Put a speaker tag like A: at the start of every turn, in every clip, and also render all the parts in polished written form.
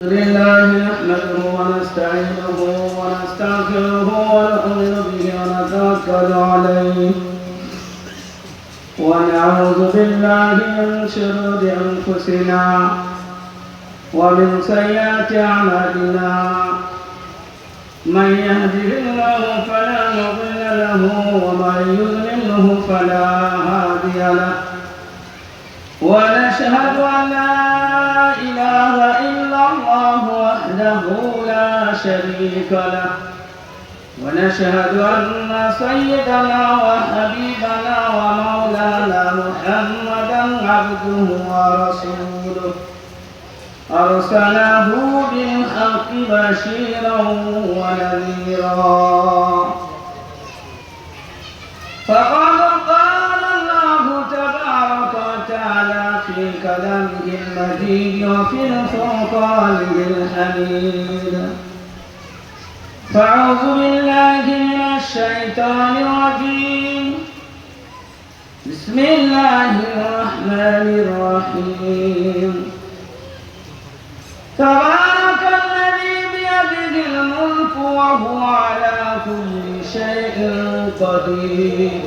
A: لله نحمده ونستعينه ونستغفره ونؤمن به ونتوكل عليه ونعوذ بالله من شرور أنفسنا ومن سيئات أعمالنا من يهده الله فلا مضل له ومن يضلله فلا هادي له ونشهد أن لا إله إلا الله وحده لا شريك له ونشهد أن سيدنا وحبيبنا ومولانا محمدا عبده ورسوله أرسله بالحق بشيرا ونذيرا فقد قال الله تبارك وتعالى في كلامه المجيد وفي فرقانه الحميد فأعوذ بالله من الشيطان الرجيم بسم الله الرحمن الرحيم تبارك الذي بيده الملك وهو على كل شيء قدير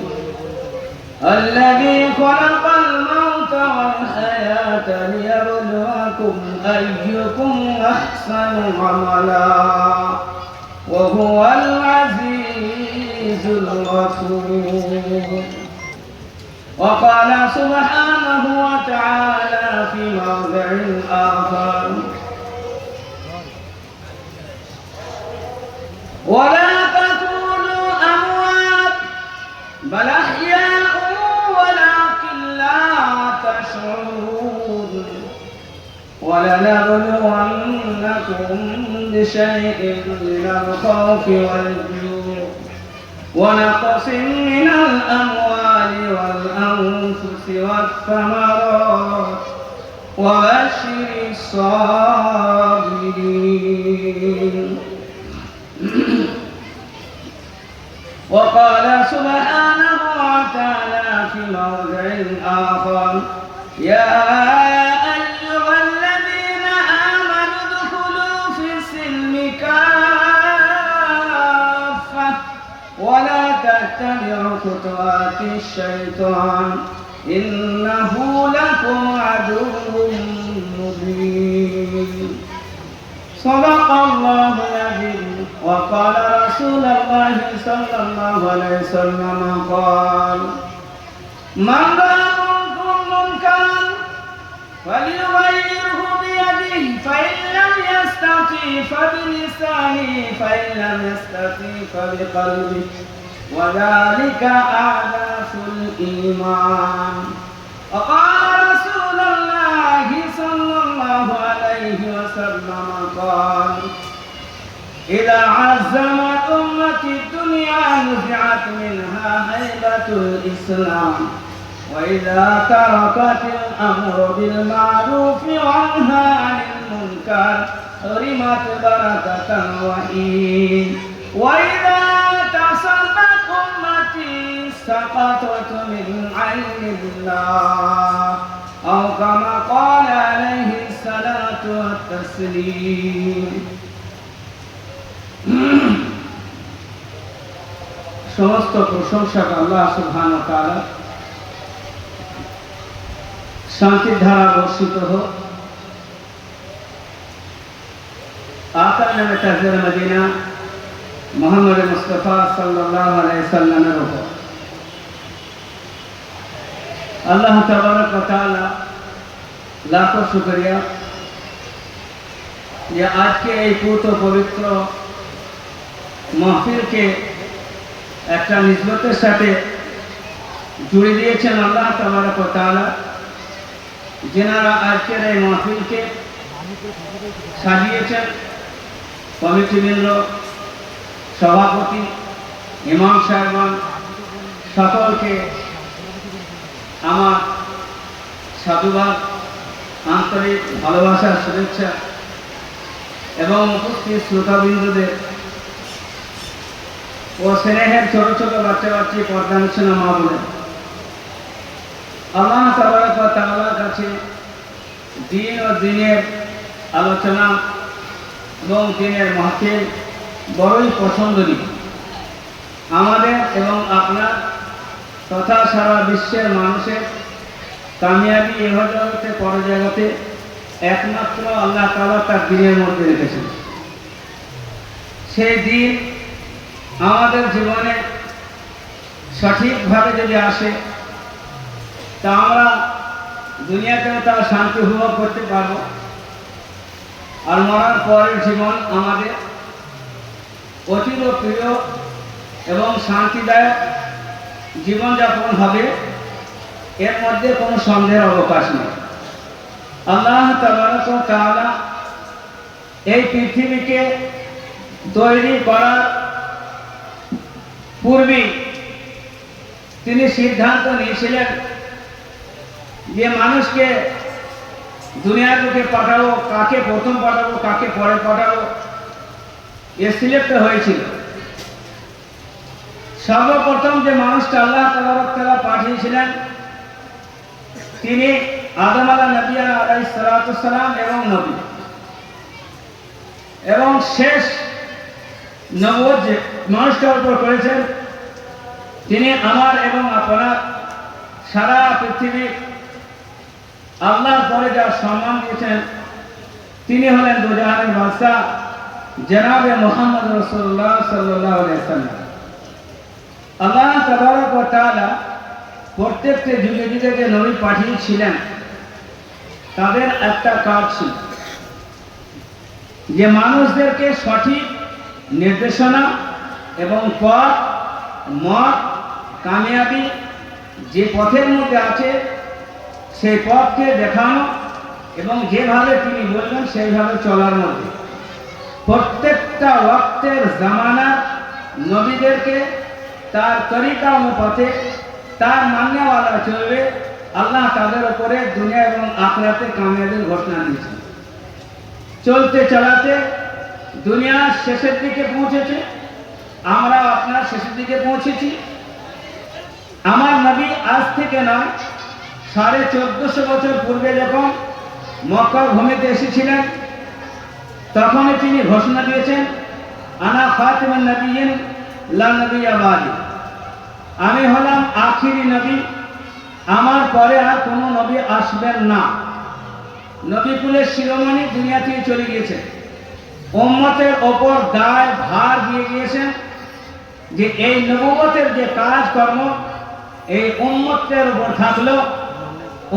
A: الذي خلق الموت والحياة ليبلوكم أيكم أحسن عملا وهو العزيز الغفور وقال سبحانه وتعالى في موضع آخر ولا تكونوا أموات بل أحياء ولكن لا تشعرون ولنبلونكم بشيء من الخوف والجوع ونقص من الأموال والأنفس والثمرات وبشر الصابرين وقال سبحانه وتعالى في موضع آخر يا أيها الذين آمنوا ادخلوا في السلم كافة ولا تتبعوا خطوات الشيطان إنه لكم عدو مبين صدق الله العظيم وقال رسول الله صلى الله عليه وسلم قال من رأى منكم منكرا فليغيره بيده فإن لم يستطع فبلسانه فإن لم يستطع فبقلبه وذلك أعلاف الإيمان وقال رسول الله صلى الله عليه وسلم قال إذا عزمت أمتي الدنيا نزعت منها هيبة الإسلام وإذا تركت الأمر بالمعروف والنهى عن المنكر حرمت بركة الوحي وإذا تصدت أمتي سقطت من عين الله أو كما قال عليه الصلاة والتسليم সমস্ত প্রশংসা আল্লাহ সুবহানাহু ওয়া তাআলা শান্তির ধারা বর্ষিত হোক আকা নামে তাজদার মদিনা মুহাম্মদ মুস্তাফা সাল্লাল্লাহু আলাইহি সাল্লামের উপর আল্লাহ তাবারক ওয়া তাআলা লাখো শুকরিয়া যে আজকে এই পবিত্র মাহফিলকে একটা নিসবতের সাথে জুড়ে দিয়েছেন আল্লাহ তাবারক ওয়া তাআলা যিনারা আজকের এই মাহফিলকে সাজিয়েছেন কমিটিবৃন্দ সভাপতি ইমাম সাহেবগণ সকলকে আমার সাধুবাদ আন্তরিক ভালোবাসা শুভেচ্ছা এবং উপস্থিত শ্রোতাবৃন্দদের ও স্নেহের ছোট ছোট বাচ্চা বাচ্চি পর্দানুচ্ছন্ন মা বলে আল্লাহ তাবারক ওয়া তাআলার কাছে দিন ও দিনের আলোচনা এবং দিনের মাহফিল বড়ই পছন্দনীয়। আমাদের এবং আপনার তথা সারা বিশ্বের মানুষের কামিয়াবি ইহজগতে পরজগতে একমাত্র আল্লাহ তাআলা তার দিনের মধ্যে রেখেছেন। সেই দিন আমাদের জীবনে সঠিকভাবে যদি আসে তা আমরা দুনিয়াতেও তার শান্তি উপভোগ করতে পারব, আর মরার পরের জীবন আমাদের অতীব প্রিয় এবং শান্তিদায়ক জীবনযাপন হবে, এর মধ্যে কোনো সন্দেহের অবকাশ নেই। আল্লাহ তাবারক ওয়া তাআলা এই পৃথিবীকে তৈরি করার পূর্বে তিনি সিদ্ধান্ত নিয়েছিলেন যে মানুষকে দুনিয়ার বুকে পাঠাবো, কাকে প্রথম পাঠাবো কাকে পরে পাঠাবো এ সিলেক্ট হয়েছিল। সর্বপ্রথম যে মানুষটা আল্লাহ তাআলা পাঠিয়েছিলেন তিনি আদম আলাইহিস সালাম এবং নবী, এবং শেষ নবুয়ত যে মানুষটার উপর করেছেন তিনি আমার এবং আপনার সারা পৃথিবী আল্লাহর পরে যার সম্মান দিয়েছেন তিনি হলেন দুজাহানের বাদশা জনাবে মুহাম্মদ রাসূলুল্লাহ সাল্লাল্লাহু আলাইহি ওয়াসাল্লাম। আল্লাহ তাবারক ওয়া তাআলা প্রত্যেকটি যুগে যুগে যে নবী পাঠিয়েছিলেন তাদের একটা কাজ ছিল যে মানুষদেরকে সঠিক নির্দেশনা এবং পথ মত কামিয়াবি যে পথের মধ্যে আছে সেই পথকে দেখানো এবং যেভাবে তিনি বলবেন সেইভাবে চলার মধ্যে প্রত্যেকটা ওয়াক্তের জামানার নবীদেরকে তার তরিকা অনুপাতে তার মান্যওয়ালা চলবে। আল্লাহ তাদের উপরে দুনিয়া এবং আখিরাতে কামিয়াবির ঘোষণা দিয়েছেন। চলতে চলাতে দুনিয়ার শেষের দিকে পৌঁছেছে, আমরা আপনার শেষের দিকে পৌঁছেছি। আমার নবী আজ থেকে নয় 1450 বছর পূর্বে যখন মক্কার ভূমিতে এসেছিলেন তখনই তিনি ঘোষণা দিয়েছেন আনা খাতিমুন নবিয়্যিন লা নবিয়্যা বাদি, আমি হলাম আখিরি নবী, আমার পরে আর কোনো নবী আসবেন না। নবী কুলের শিরোমণি দুনিয়া থেকে চলে গিয়েছে, উম্মতের ওপর দায় ভার দিয়ে গিয়েছেন যে এই নবুয়তের যে কাজকর্ম এই উম্মতের উপর থাকলো,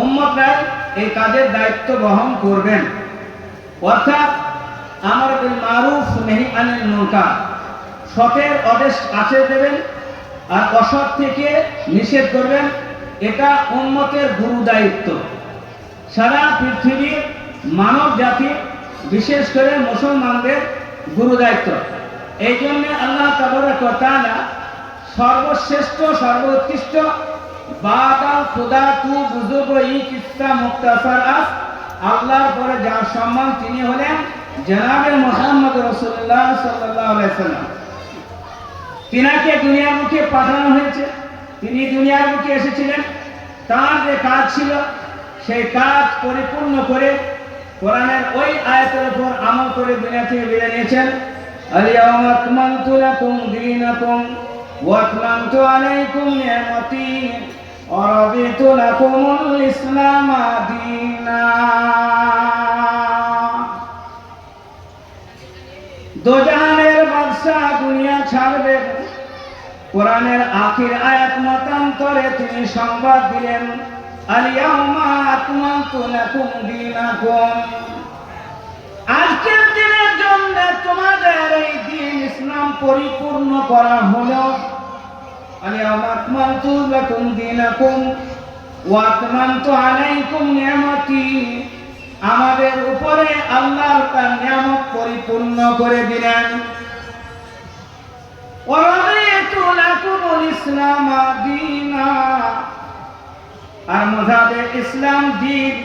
A: উম্মতরাই এই কাজের দায়িত্ব বহন করবেন। অর্থাৎ আমর বিল মারুফ নাহি আনিল মুনকার, সতের আদেশ আচরণ দেবেন আর অসৎ থেকে নিষেধ করবেন, এটা উম্মতের গুরু দায়িত্ব। সারা পৃথিবীর মানব জাতি বিশেষ করে মুসলমানদের গুরু দায়িত্ব। এই জন্য আল্লাহ তাবারক ওয়া তাআলা সর্বশ্রেষ্ঠ সর্বোৎকৃষ্ট বাদাল খুদা তু বুজুর্গ ই কিসসা মুক্তাসার আস, আল্লাহর পরে যার সম্মান তিনি হলেন জনাবে মুহাম্মদ রাসূলুল্লাহ সাল্লাল্লাহু আলাইহি ওয়াসাল্লাম। তিনাকে দুনিয়ার মুখে পাঠানো হয়েছে, তিনি দুনিয়ার মুখে এসেছিলেন, তার যে কাজ ছিল সেই কাজ পরিপূর্ণ করে কোরআনের ওই আয়াতের উপর আমল করে দুনিয়া থেকে বিদায় নিয়েছেন। আল-ইয়াওমা আকমালতু লাকুম দীনাকুম ওয়া আতমামতু আলাইকুম নি'মাতি ওয়া রাদিতু লাকুমুল ইসলাম দীনা। দোজাহানের বাদশা দুনিয়া ছাড়বেন, কোরআনের আখির আয়াত মতান্তরে তিনি সংবাদ দিলেন আল-ইয়াওমা আকমালতু লাকুম দীনাকুম, আজকের দিনের জন্য তোমাদের এই দিন ইসলাম পরিপূর্ণ করা হলো। আল-ইয়াওমা আকমালতু লাকুম দীনাকুম ওয়া আতমামতু আলাইকুম নি'মাতি, আমাদের উপরে আল্লাহ তার নিয়ামত পরিপূর্ণ করে দিলেন। ওয়া রাদিতু লাকুমুল ইসলাম দীনা, আর মযহাবে ইসলাম দিন,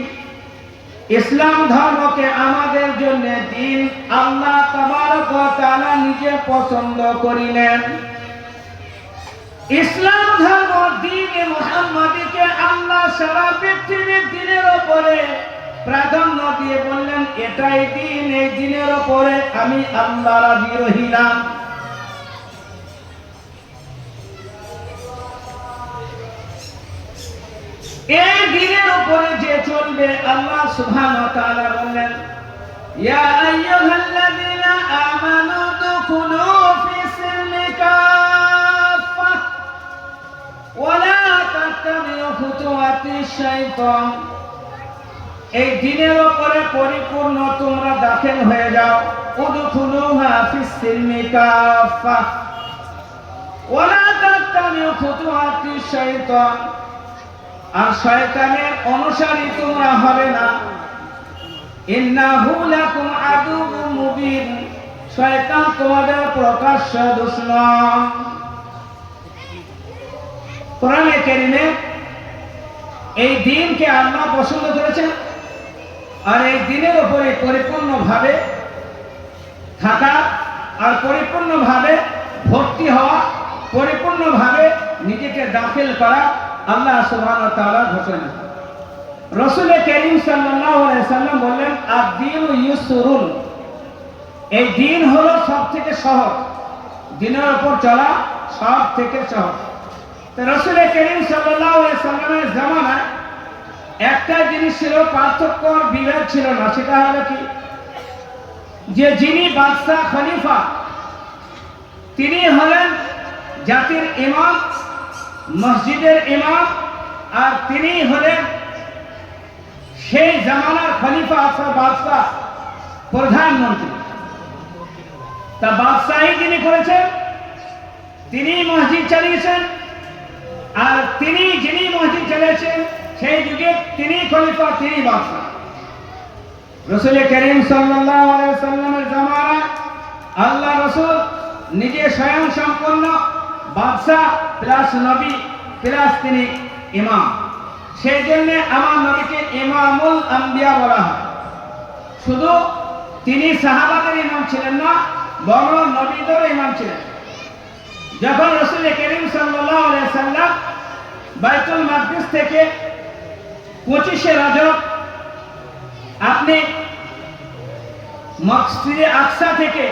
A: ইসলাম ধর্মকে আমাদের জন্য দিন আল্লাহ তাবারক ওয়া তাআলা নিজে পছন্দ করিলেন। ইসলাম ধর্ম দ্বীন মুহাম্মাদীকে আল্লাহ সারা পৃথিবীর দিনের উপরে প্রাধান্য দিয়ে বললেন এটাই দিন, এই দিনের উপরে আমি আল্লাহ রাজি রহিলাম। এই দিনের উপরে যে চলবে, আল্লাহ সুবহানাহু ওয়া তাআলা বললেন ইয়া আইয়ুহাল্লাযীনা আমানু দুখুলু ফিস সিলমি কাফা ওয়া লা তাত্তাবিউ খুতুওয়াতিশ শাইতান। এই দিনের উপরে পরিপূর্ণ তোমরা দাখিল হয়ে যাও। উদখুলুহা ফিস সিলমি কাফা ওয়া লা তাত্তাবিউ খুতুওয়াতিশ শাইতান। আর শয়তানের অনুসারী তোমরা হবে না। ইন্নাহু লাকুম আদুউম মুবিন। শয়তান তোমাদের প্রকাশ্য দুশমন। কোরআনে কারীমে এই দিনকে আল্লাহ পছন্দ করেছেন, আর এই দিনের উপরে পরিপূর্ণভাবে থাকা আর পরিপূর্ণভাবে ভর্তি হওয়া, পরিপূর্ণভাবে নিজেকে দাখিল করা আল্লাহ সুবহানাহু ওয়া তাআলা ঘোষণা। রাসূল কারীম সাল্লাল্লাহু আলাইহি সাল্লাম বললেন আদ-দীনু ইউসরুন। এই দিন হলো সবথেকে সহজ, দিনের উপর চলা সবথেকে সহজ। তো রাসূল কারীম সাল্লাল্লাহু আলাইহি সাল্লামের জামানায় একটা জিনিস ছিল, পার্থক্য বিভেদ ছিল না। সেটা হলো কি, যে যিনি বাদশা খলিফা তিনি হলেন জাতির ইমাম, মসজিদের ইমাম, আর তিনি হলেন সেই জামানার খলিফা অথবা বাদশাহ, প্রধানমন্ত্রী। তা বাদশাহী যিনি করেছেন তিনি মসজিদ চালিয়েছেন, আর তিনি যিনি মসজিদ চালিয়েছেন সেই যুগে তিনি খলিফা, তিনি বাদশাহ। রাসূল কারীম সাল্লাল্লাহু আলাইহি ওয়াসাল্লামের জামানায় আল্লাহ রাসূল নিজে স্বয়ং সম্পন্ন বাদশাহ প্লাস নবী প্লাস তিনি ইমাম। সেই জন্য আমার নবীকে ইমামুল আম্বিয়া বলা হয়। শুধু তিনি সাহাবাদের ইমাম ছিলেন না, বরং নবীদের ইমাম ছিলেন। যখন রাসূল কারীম সাল্লাল্লাহু আলাইহি সাল্লাম বাইতুল মাকদিস থেকে 25শে রজব আপনি মসজিদে আকসা থেকে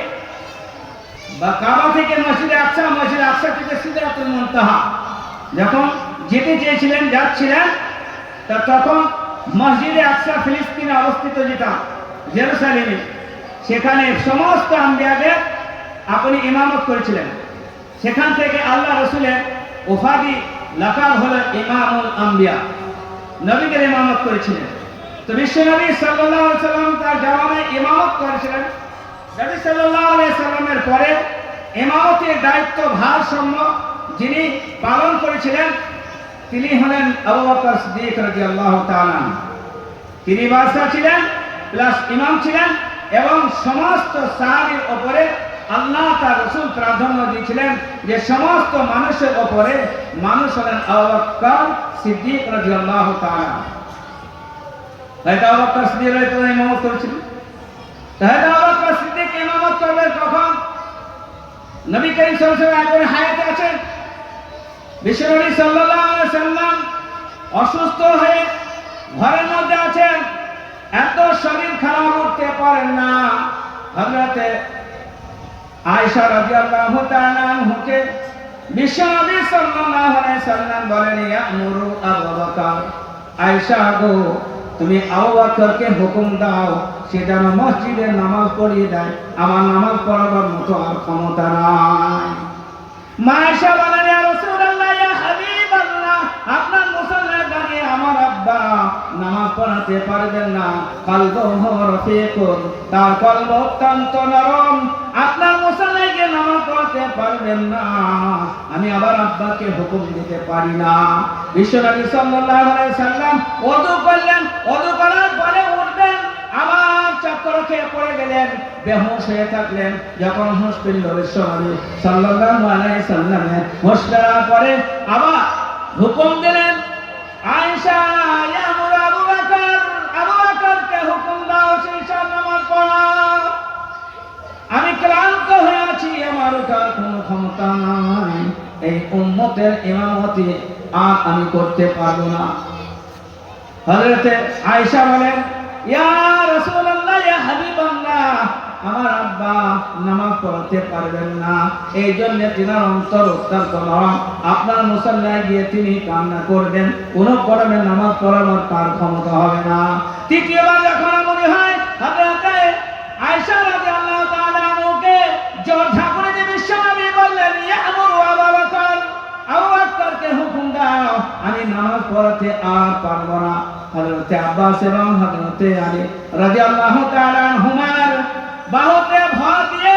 A: বা কাবা থেকে মসজিদে আকসা, মসজিদে আকসা থেকে সিদরাতুল মুনতাহা যখন যেতে চেয়েছিলেন, যাচ্ছিলেন, তা তখন মসজিদে আকসা ফিলিস্তিনে অবস্থিত, যেটা জেরুসালেমে, সেখানে সমস্ত আম্বিয়াদের আপনি ইমামত করেছিলেন। সেখান থেকে আল্লাহ রাসূলের উপাধি লাকাব হলো ইমামুল আম্বিয়া, নবীদের ইমামত করেছিলেন। তো বিশ্বনবী সাল্লাল্লাহু আলাইহি সাল্লাম তার জামানায় ইমামত করেছিলেন। নবী সাল্লাল্লাহু আলাইহি সাল্লামের পরে ইমামতের দায়িত্ব ভারসাম্য যিনি পালন করেছিলেন তিনি হলেন আবু বকর সিদ্দিক রাদিয়াল্লাহু তাআলা। তিনি বাদশা ছিলেন প্লাস ইমাম ছিলেন, এবং সমস্ত সাহাবীর উপরে আল্লাহ তার রাসূল প্রাধান্য দিয়েছিলেন যে সমস্ত মানুষের উপরে মানুষ হলেন আবু বকর সিদ্দিক রাদিয়াল্লাহু তাআলা। তাই আবু বকর সিদ্দিক রাদিয়াল্লাহু ইমামত করেছিলেন। তাই আবু বকর সিদ্দিক ইমামত করবেন কখন? নবী করিম সাল্লাল্লাহু আলাইহি ওয়াসাল্লাম এখন হায়াতে আছেন। বিশ্বনবী সাল্লাল্লাহু আলাইহি ওয়াসাল্লাম অসুস্থ হয়ে ঘরের মধ্যে আছেন, এত শরীর খারাপ, উঠতে পারেন না। হযরত আয়েশা রাদিয়াল্লাহু তাআলা আনহাকে বিশ্বনবী সাল্লাল্লাহু আলাইহি ওয়াসাল্লাম বলেন ইয়ামুরু আবু বকর, আয়েশা গো তুমি আবু বকরকে হুকুম দাও সে যেন মসজিদে নামাজ পড়িয়ে দেয়, আমার নামাজ পড়াবার মতো আর ক্ষমতা নাই। মা আয়েশা বলেন ইয়া রাসূলুল্লাহ, ইয়া হাবিবাল্লাহ, আপনার মুসাল্লায় দাঁড়িয়ে আমার আব্বা নামাজ পড়াতে পারবেন না। কলবুহু রফিকুন, তার কলব অত্যন্ত নরম, আপনার মুসাল্লায় গিয়ে নামাজ পড়াতে পারবেন না। আমি আবার আব্বাকে হুকুম দিতে পারি না। বিশ্বনবী সাল্লাল্লাহু আলাইহি ওয়াসাল্লাম ওযু করলেন, ওযু করার পরে উঠবেন, আবার চক্কর খেয়ে পড়ে গেলেন, বেহুশ হয়ে থাকলেন। যখন হুঁশ ফিরল বিশ্বনবী সাল্লাল্লাহু আলাইহি ওয়াসাল্লামের হুঁশ ফেরার পরে আবার হুকুম দিলেন আয়েশা ইয়ামুর আবু বকর, আবু বকরকে হুকুম দাও সেই নামাজ পড়াও। আমি ক্লান্ত হয়ে আছি, আমার ওঠার কোনো ক্ষমতা নাই, এই উম্মতের ইমামতি আর আমি করতে পারবো না। হযরত আয়েশা বলেন ইয়া রাসূলুল্লাহ, ইয়া হাবিবাল্লাহ, আমার আব্বা নামাজ পড়তে পারবেন না, এই জন্য তিনার অন্তর অত্যন্ত নরম, আপনার মুসাল্লায় গিয়ে তিনি কান্না করবেন, কোন পড়াবেন নামাজ পড়ানোর তার ক্ষমতা হবে না। তৃতীয়বার যখন মনে হয় হযরত আয়েশা রাদিয়াল্লাহু তাআলা আনহাকে জোড়া করে দিয়ে বিশ্বনবী বললেন, ইয়া আমরু আবু বকর, আবু বকরকে হুকুম দাও, আমি নামাজ পড়াতে আর পারব না। হযরত আব্বাস এবং হযরত আলী রাদিয়াল্লাহু তাআলা আনহুমার বাহুতে ভর দিয়ে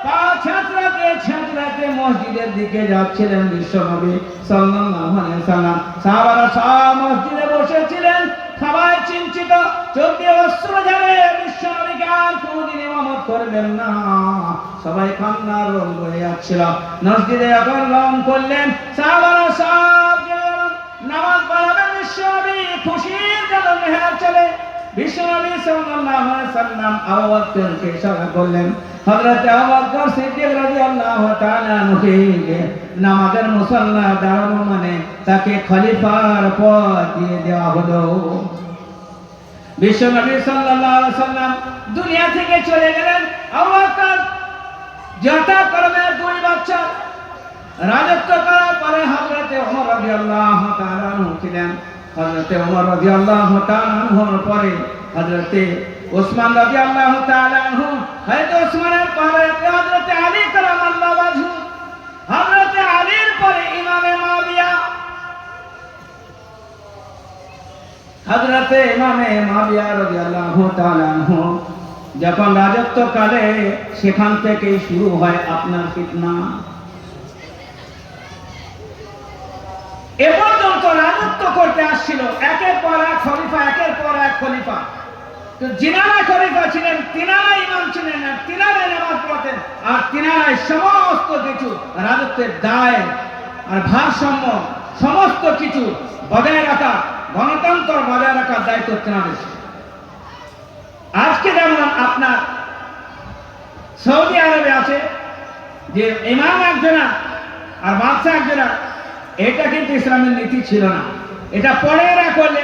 A: পা ছেঁচড়াতে মসজিদের দিকে যাচ্ছিলেন বিশ্বনবী সাল্লাল্লাহু আলাইহি ওয়াসাল্লাম। সাহাবারা সব মসজিদে বসেছিলেন, সবাই চিন্তিত, চোখ দিয়ে অশ্রু ঝরে, বিশ্বনবীকে আর কোনদিন ইমামত করবেন না, সবাই কান্নার রোল বয়ে যাচ্ছিল। মসজিদে যখন রং করলেন, সাহাবারা সব নামাজ পড়াবেন, বিশ্বনবী খুশির যেন মেহের চলে। বিশ্বনবী সাল্লাল্লাহু আলাইহি ওয়াসাল্লাম আবু বকরকে ইশারা করলেন, হযরত আবু বকর সিদ্দিক রাদিয়াল্লাহু তাআলা আনহুকে নামাজের মুসাল্লা দাঁড়ানো মানে তাকে খলিফার পদ দিয়ে দেওয়া হলো। বিশ্বনবী সাল্লাল্লাহু আলাইহি ওয়াসাল্লাম দুনিয়া থেকে চলে গেলেন। আবু বকর যথাক্রমে 2 বছর রাজত্ব করার পরে হযরত ওমর রাদিয়াল্লাহু তাআলা আনহু ছিলেন। হযরত ওমর রাদিয়াল্লাহু তাআলা আনহুর পরে হযরত ওসমান রাদিয়াল্লাহু তাআলা আনহু, হযরত ওসমানের পরে হযরত আলী কারামাল্লাহু ওয়াজহু, হযরত আলীর পরে ইমামে মুআবিয়া, হযরত ইমামে মুআবিয়া রাদিয়াল্লাহু তাআলা আনহু যখন রাজত্ব কালে সেখান থেকে শুরু হয় আপনার ফিতনা। এ পর্যন্ত রাজত্ব করতে আসছিল একের পর এক খলিফা, একের পর এক খলিফা। তো যিনারা খলিফা ছিলেন তিনারা ইমাম ছিলেন, আর তিনারা নামাজ পড়তেন, আর তিনারাই সমস্ত কিছু রাজত্বের দায় আর ভারসাম্য সমস্ত কিছু বজায় রাখা, গণতন্ত্র বজায় রাখার দায়িত্ব তিনাদের ছিল। আজকে যেমন আপনার সৌদি আরবে আছে যে ইমাম একজনা আর বাদশা একজনা, এটা কিন্তু ইসলামের নীতি ছিল না। এটা পরে এরা করলে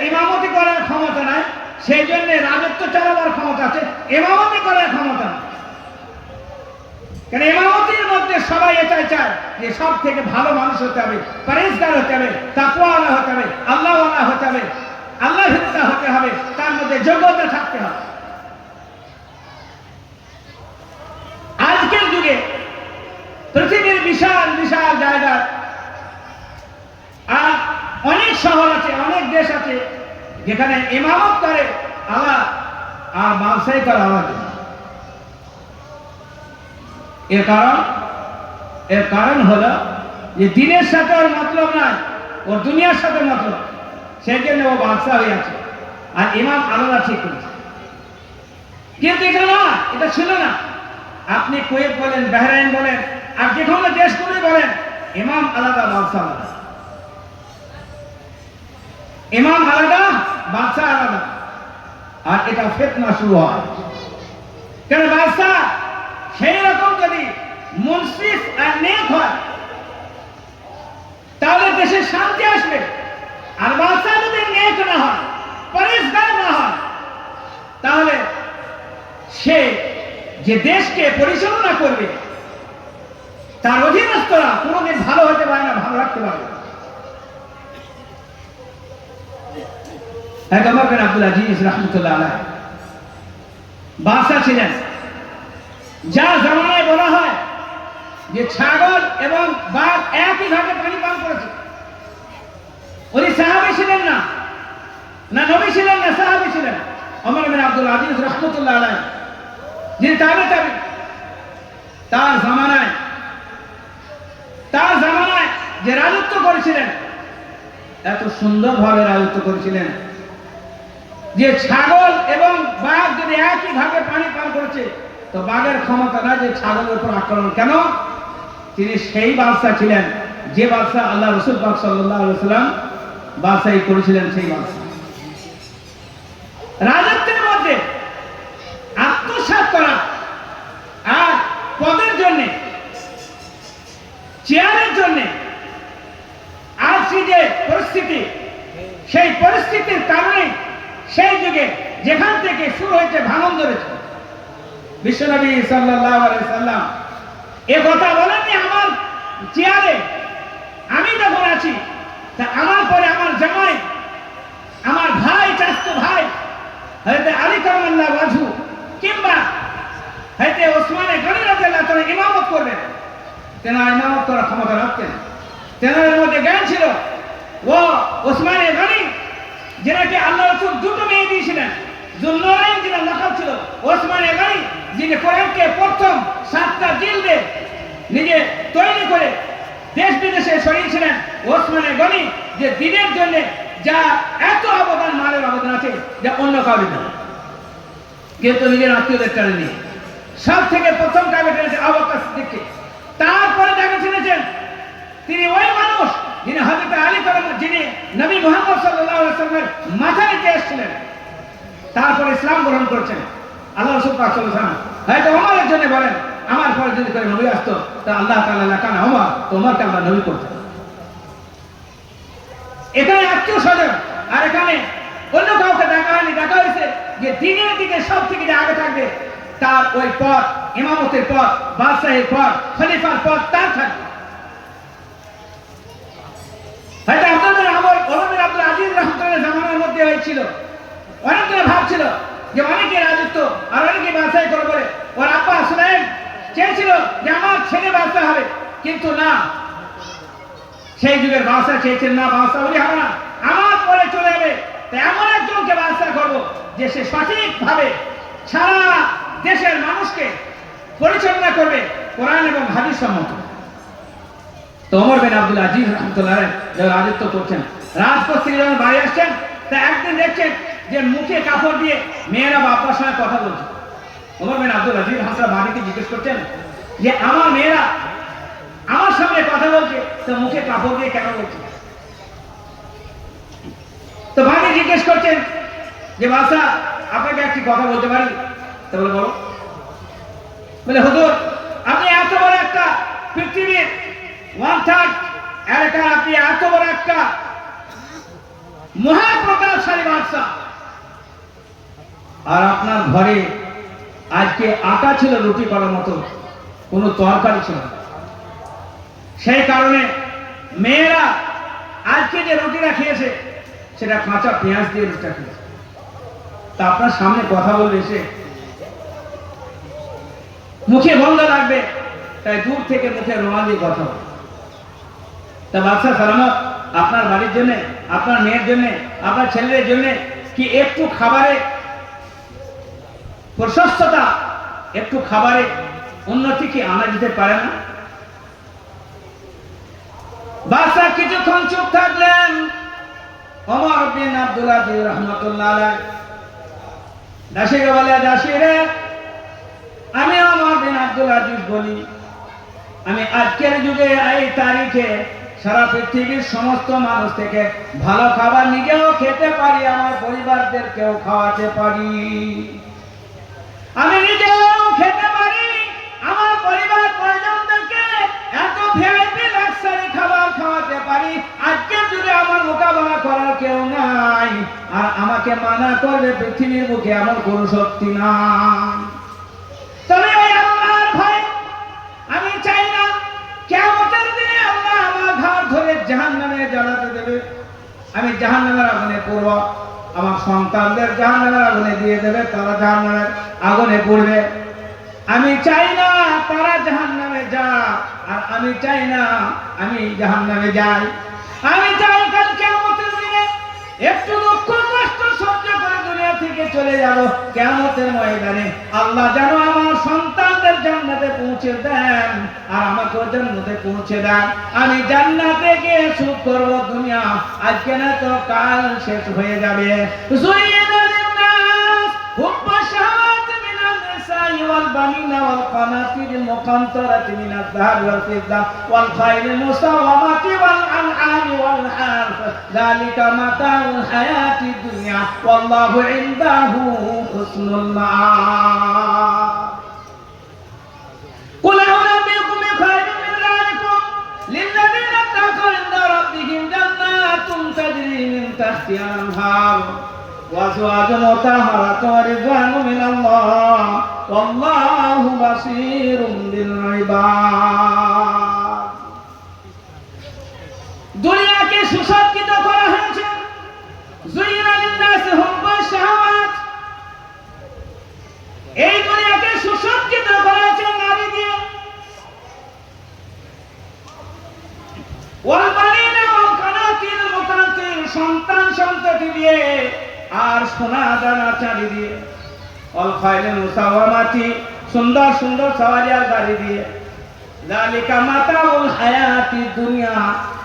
A: ইমামতি করার ক্ষমতা নাই, সেই জন্য রাজত্ব চালাবার ক্ষমতা আছে, ইমামতি করার ক্ষমতা নাই। কারণ ইমামতির মধ্যে সবাই এটাই চায় যে সব থেকে ভালো মানুষ হতে হবে, পরেজগার হতে হবে, তাকওয়াওয়ালা হতে হবে, আল্লাহওয়ালা হতে হবে, আল্লাহ ভীরুতা হতে হবে, তার মধ্যে যোগ্যতা থাকতে হবে। আজকের যুগে পৃথিবীর বিশাল বিশাল জায়গা আর অনেক শহর আছে, অনেক দেশ আছে যেখানে ইমামত করে আল্লাহ আর ব্যবসায়ী করে আল্লাহ। এর কারণ হলো যে দিনের সাথে ওর মতলব নাই, ওর দুনিয়ার সাথে মতলব, সেই জন্য ও বাদশা হয়ে আছে আর ইমাম আলাদা ঠিক করেছে। কিন্তু এটা না, এটা ছিল না। আপনি কুয়েত বলেন, বাহরাইন বলেন, আর যে কোনো দেশগুলি বলেন, ইমাম আলাদা বাদশা আলাদা, ইমাম আলাদা বাদশা আলাদা। আর এটা ফিতনা শুরু হয়। কেন বাদশা সেই রকম যদি মুনসিফ আর নেক হয় তাহলে দেশে শান্তি আসবে। আর বাদশা যদি নেক না হয়, পরেজগার না হয়, তাহলে সে যে দেশকে পরিচালনা করবে তার অধীনস্থরা কোনোদিন ভালো হতে পারে না, ভালো রাখতে পারবে না। ওমর বিন আব্দুল আজিজ রাহমাতুল্লাহ আলাইহি বাদশা ছিলেন, যা জামানায় বলা হয় যে ছাগল এবং বাঘ একই ভাগে পানি পান করেছে। উনি সাহাবী ছিলেন না, না নবী ছিলেন না সাহাবী ছিলেন। ওমর বিন আব্দুল আজিজ রাহমাতুল্লাহ আলাইহি যিনি তাবে তার জামানায় যে রাজত্ব করেছিলেন, এত সুন্দরভাবে রাজত্ব করেছিলেন যে ছাগল এবং বাঘ যদি একই ভাগে পানি পান করেছে তো বাঘের ক্ষমতা না যে ছাগলের উপর আক্রমণ। কেন? তিনি সেই বাদশা ছিলেন যে বাদশা আল্লাহ রাসূল পাক সাল্লাল্লাহু আলাইহি ওয়াসাল্লাম বাদশাহী করেছিলেন, সেই বাদশা। রাজত্বের মধ্যে আত্মসাৎ করা আর পদের জন্য, চেয়ারের জন্য আজকে যে পরিস্থিতি, সেই পরিস্থিতির কারণে সেই যুগে যেখানে শুরু হয়েছে, ভাঙন ধরেছে। বিশ্বনবী সাল্লাল্লাহু আলাইহি সাল্লাম এ কথা বলেননি আমার চেয়ারে আমি যখন আছি, তা আমার পরে আমার জামাই, আমার ভাই, চাচাতো ভাই হযরত আলী কারামাল্লাহু ওয়াজহু কিংবা হযরত ওসমান গনি রাদিয়াল্লাহু তাআলা ইমামত করবেন। তেনারা ইমামত করার ক্ষমতা রাখতেন, তেনাদের মধ্যে জ্ঞান ছিল। ও ওসমান গনি যেনাকে আল্লাহ রাসূল দুটো মেয়ে দিয়েছিলেন, যুন্নরাইন যিনি লাকাব ছিল, ওসমান গনি যিনি কোরআনকে প্রথম 7টা জিলদে নিজে তৈরি করে দেশ বিদেশে ছড়িয়েছিলেন, ওসমান গনি যে দিনের জন্য যা এত অবদান, মালের অবদান আছে যা অন্য কাউকে নেই, কিন্তু নিজের আত্মীয়দের টানে নিয়ে সব থেকে প্রথম কাউকে টেনেছে আবু বকর সিদ্দিককে। তারপরে যাকে চিনেছেন তিনি ওই মানুষ যিনি হযরত আলী যিনি নবী মুহাম্মদ সাল্লাল্লাহু আলাইহি ওয়াসাল্লামের মাথা নিতে এসেছিলেন, তারপরে ইসলাম গ্রহণ করেছেন। আল্লাহ রাসূল পাক সাল্লাল্লাহু আলাইহি ওয়াসাল্লাম হয়তো ওমরের জন্য বলেন, আমার পরে যদি করে নবী আসতো তা আল্লাহ তাআলা লাকানা ওমর, তোমাকে আল্লাহ নবী করতেন। এখানে আত্মীয় স্বজন আর এখানে অন্য কাউকে দেখা হয়নি, দেখা হয়েছে যে দিনের দিকে সব থেকে যে আগে থাকবে তার ওই পথ, ইমামতের পথ, বাদশাহের পথ, খলিফার পথ তার থাকবে। হয়তো আপনাদের আমল ওমর আব্দুল আজিজ রাহমাতুল্লাহ জামানার মধ্যে হয়েছিল, অনেকজন ভাবছিল যে অনেকে রাজত্ব আর অনেকে বাদশাহী করে বলে, ওর আব্বা সুলাইম চেয়েছিল যে আমার ছেলে বাদশাহ হবে, কিন্তু না, সেই যুগের বাদশাহ চেয়েছেন না বাদশাহ বলি হবে না, আমার পরে চলে যাবে, তাই এমন একজনকে বাদশাহ করবো যে সে সঠিকভাবে সারা দেশের মানুষকে পরিচালনা করবে কোরআন এবং হাদিস সম্মত। তো ওমর বিন আব্দুল আজিজ রাহমাতুল্লাহ আলাইহি যখন রাজত্ব করছেন, রাজপথ থেকে যখন বাড়ি আসছেন, তা একদিন দেখছেন যে মুখে কাপড় দিয়ে মেয়েরা বাবার সঙ্গে কথা বলছে। ওমর বিন আব্দুল আজিজ রাহমাতুল্লাহ বাড়িতে জিজ্ঞেস করছেন যে আমার মেয়েরা আমার সামনে কথা বলছে, তো মুখে কাপড় দিয়ে কেন বলছে? তো ভাবি জিজ্ঞেস করছেন যে বাদশাহ আপনাকে একটি কথা বলতে পারি? তো বলে বলো। বলে হুজুর, আপনি এত বড় একটা পৃথিবীর 1/3 এলাকার আপনি এত বড় একটা মহাপ্রতাপশালী বাদশাহ, আর আপনার ঘরে আজকে আটা ছিল রুটি করার মতো, কোনো তরকারি ছিল না। সেই কারণে মেয়েরা আজকে যে রুটিটা খেয়েছে সেটা কাঁচা পেঁয়াজ দিয়ে রুটিটা খেয়েছে। তা আপনার সামনে কথা বলবে, এসে মুখে গন্ধ লাগবে, তাই দূর থেকে মুখে রোমা দিয়ে কথা বলে। তা বাদশাহ সালামত, আপনার বাড়ির জন্য, আপনার মেয়ের জন্য, আপনার ছেলেদের জন্য কি একটু খাবারে প্রশস্ততা, একটু খাবারে উন্নতি কি আনা যেতে পারে না? বাদশাহ কিছুক্ষণ চুপ থাকলেন। ওমর বিন আব্দুল আজিজ রাহমাতুল্লাহ আলাইহি দাসীকে বলে, দাসী রে, আমি ওমর বিন আব্দুল আজিজ বলি, আমি আজকের যুগে এই তারিখে সারা পৃথিবীর সমস্ত মানুষ থেকে ভালো খাবার নিজেও খেতে পারি, আমার পরিবারদেরকেও খাওয়াতে পারি, আমি নিজেও খেতে পারি, আমার পরিবার পরিজনদেরকে এত ভিআইপি লাক্সারি খাবার খাওয়াতে পারি। আজকের যুগে আমার মোকাবেলা করার কেউ নাই, আর আমাকে মানা করবে পৃথিবীর বুকে এমন কোনো শক্তি নাই। তবে ওই আল্লাহর ভয় আমি চাই না কিয়ামতের দিনে আল্লাহ আমার ঘাড় ধরে জাহান্নামে জ্বালাতে দেবে, আমি জাহান্নামের আগুনে পড়ব, আমার সন্তানদের জাহান্নামের আগুনে দিয়ে দেবে, তারা জাহান্নামের আগুনে পড়বে। আমি চাই না তারা জাহান্নামে যায়, আর আমি চাই না আমি জাহান্নামে যাই। আমি চাই কাল কিয়ামতের দিনে একটু দুঃখ কষ্ট সহ্য করে দুনিয়া থেকে চলে যাব, কিয়ামতের ময়দানে আল্লাহ যেন আমার সন্তানদের জান্নাতে পৌঁছে দেন, আর আমাকেও জান্নাতে পৌঁছে দেন। আমি জান্নাতে গিয়ে সুখ করব, দুনিয়া আজকে না তো কাল শেষ হয়ে যাবে। والبنين والقناطير المقنطرة من الذهب والفضة والخيل المسومة والأنعام والحرث ذلك متاع الحياة الدنيا والله عنده حسن المآب قل أنبئكم بخير من ذلكم للذين اتقوا عند ربهم جنات تجري من تحتها الأنهار وأزواج مطهرة ورضوان من الله والله بصير بالعباد দুনিয়াকে সুসজ্জিত করা হয়েছে যুইনা লিন্নাসি হুব্বুশ শাহাওয়াত এই দুনিয়াকে সুসজ্জিত করা হয়েছে নারী দিয়ে ওয়াল বানিনা ওয়াল কানাতিল মুকান্তিল সন্তান সন্ততি দিয়ে আর সোনা দানা চাঁদি দিয়ে অল খায়লিল মুসাওয়ামাতি সুন্দর সুন্দর সওয়ারি আর গাড়ি দিয়ে যালিকা মাতাউল হায়াতি দুনিয়া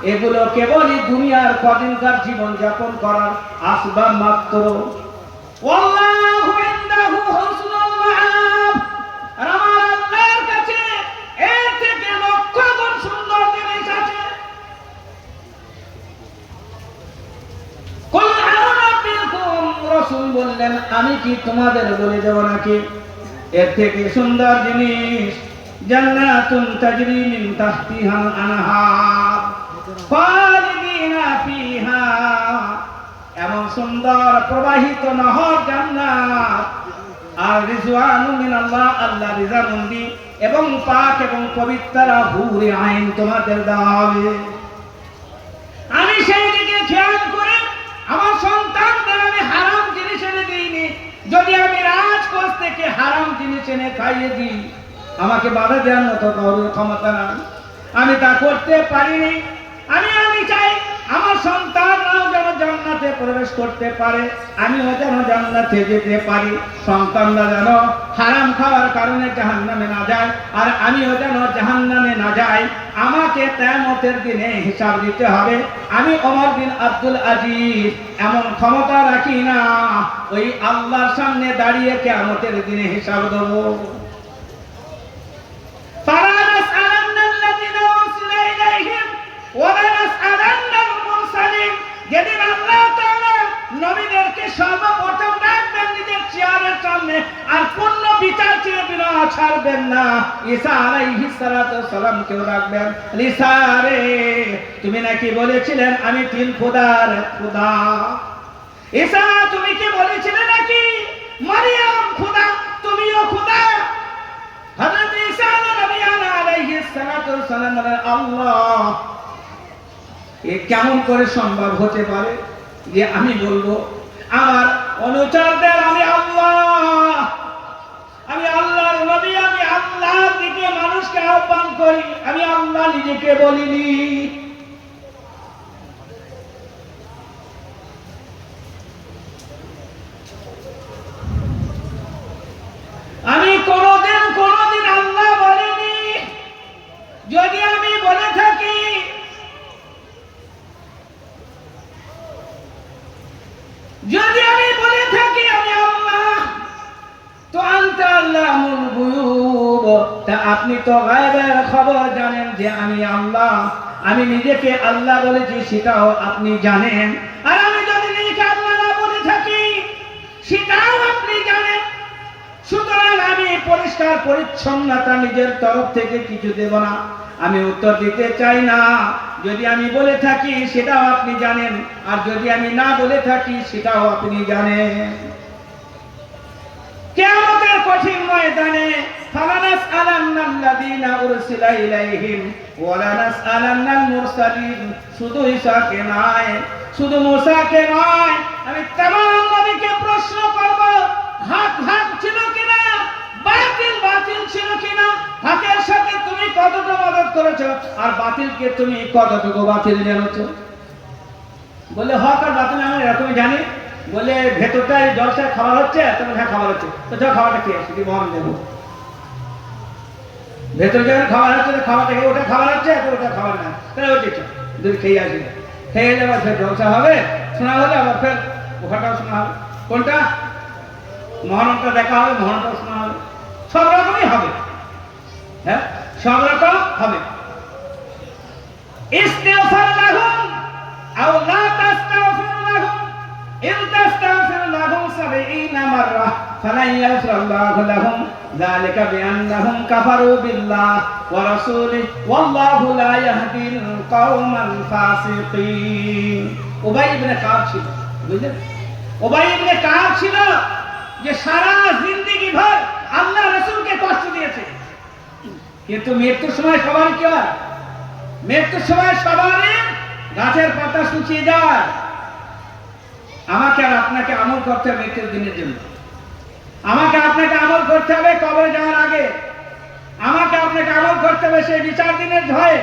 A: এগুলো কেবলই দুনিয়ার কদিনকার জীবন যাপন করার আসবাব মাত্র ওয়াল্লাহু ইনদাহু হুসনুল মাআব আর আমার আল্লাহর কাছে এর থেকে লক্ষ গুণ সুন্দর জিনিস আছে কুল আউনাবিকুম রাসূল বললেন আমি কি তোমাদের বলে দেব নাকি এর থেকে সুন্দর জিনিস জান্নাতুন তাজরি মিন তাহতিহাল আনহার খালিদিনা ফিহা এমন সুন্দর প্রবাহিত নহর জান্নাত আর রিজওয়ানু মিনাল্লাহ আল্লাহ রিজানুন্দি এবং পাক এবং পবিত্র হুরে আইন তোমাদের দেওয়া হবে আমি সেই দিকে খেয়াল করে আমার সন্তানদের আমি হারাম জিনিস এনে দিইনি যদি আমি রাজকোষ থেকে হারাম জিনিস এনে খাইয়ে দিই আমাকে বাধা দেওয়ার মতো কারোর ক্ষমতা নাই আমি তা করতে পারিনি আমি চাই আমার সন্তানরাও যেন জান্নাতে প্রবেশ করতে পারে আমিও যেন জান্নাতে যেতে পারি সন্তানরা যেন হারাম খাওয়ার কারণে জাহান্নামে না যায় আর আমিও যেন জাহান্নামে না যাই আমাকে কিয়ামতের দিনে হিসাব দিতে হবে আমি ওমর বিন আব্দুল আজিজ এমন ক্ষমতা রাখি না ওই আল্লাহর সামনে দাঁড়িয়ে কিয়ামতের দিনে হিসাব দেব যেদিন আল্লাহ তাআলা নবীদেরকে সর্বপ্রথম রাখবেন নিজের চেয়ারের সামনে আর পূর্ণ বিচার চেয়ে বিনা ছাড়বেন না ঈসা আলাইহিস সালাতু সালাম কেউ রাখবেন ঈসা রে তুমি নাকি বলেছিলেন আমি তিন খোদার খোদা ঈসা তুমি কি বলেছিলে নাকি মারিয়াম খোদা তুমিও খোদা হযরত ঈসা নবী আলাইহিস সালাতু সালাম আল্লাহ এ কেমন করে সম্ভব হতে পারে যে আমি বলবো আমার অনুচরদের আমি আল্লাহর নবী আমি আল্লাহর দিকে মানুষকে আহ্বান করি আমি আল্লাহ নিজেকে বলিনি আমি কোনোদিন আল্লাহ বলিনি যদি আমি বলে থাকি আমি আল্লাহ তো আনতা আল্লাহুল গুয়ুব তা আপনি তো গায়বের খবর জানেন যে আমি আল্লাহ আমি নিজেকে আল্লাহ বলেছি সেটাও আপনি জানেন আর আমি যদি নিজেকে আল্লাহ না বলে থাকি সেটাও আপনি জানেন সুতরাং আমি পরিষ্কার পরিচ্ছন্নতা নিজের তরফ থেকে কিছু দেব না আমি উত্তর দিতে চাই না যদি আমি বলে থাকি সেটাও আপনি জানেন আর যদি আমি না বলে থাকি সেটাও আপনি জানেন কিয়ামতের কঠিন ময়দানে ফালানাসআলান্নাল্লাযীনা উরসিলা ইলাইহিম ওয়া লানাসআলান্নাল মুরসালিন শুধু ঈসাকে নয় শুধু মুসাকে নয় আমি तमाम নবীকে প্রশ্ন করব হক ছিল কিনা বাতিল ছিল কিনা হকের সাথে তুমি কতটুকু মদদ করেছো আর বাতিলকে তুমি কতটুকু বাতিল জানোছো বলে হক আর বাতিল আমি এরকমই জানি বলে ভেতরটাই জলসায় খাবার হচ্ছে তোমার হ্যাঁ খাবার হচ্ছে তো যাও খাবারটা খেয়ে শুধু বহন দেবো ভেতর যখন খাবার হচ্ছে খাবারটা খেয়ে ওটা খাবার হচ্ছে ওটা খাবার না তাহলে ওই দেখছো দুধ খেয়ে আসি খেয়ে এলে আবার ফের জলসা হবে শোনা হলে আবার ফের ওখানটাও শোনা হবে কোনটা মহানটা দেখা হবে মহানটাও শোনা হবে সব রকমই হবে হ্যাঁ সব রকম হবে ইস্তিগফার লাহুম আও লা তাস্তাগফির লাহুম ইন তাস্তাগফির লাহুম 70 মাররা ফালান ইয়াগফিরাল্লাহু লাহুম যালিকা বিআন্নাহুম কাফারু বিল্লাহ ওয়া রাসূলিহি ওয়াল্লাহু লা ইয়াহদিল কওমাল ফাসিকিন উবাই ইবনে কাব ছিল বুঝলেন উবাই ইবনে কাব ছিল যে সারা জিন্দেগি ভর আল্লাহ রাসূলকে কষ্ট দিয়েছে, কিন্তু মৃত্যুর সময় সবার কি হয়? মৃত্যুর সময় সবারই গাছের পাতা শুকিয়ে যায়। আমাকে আর আপনাকে আমল করতে হবে মৃত্যুর দিনের জন্য। আমাকে আপনাকে আমল করতে হবে কবরে যাওয়ার আগে। আমাকে আপনাকে আমল করতে হবে সেই বিচার দিনের ভয়ে।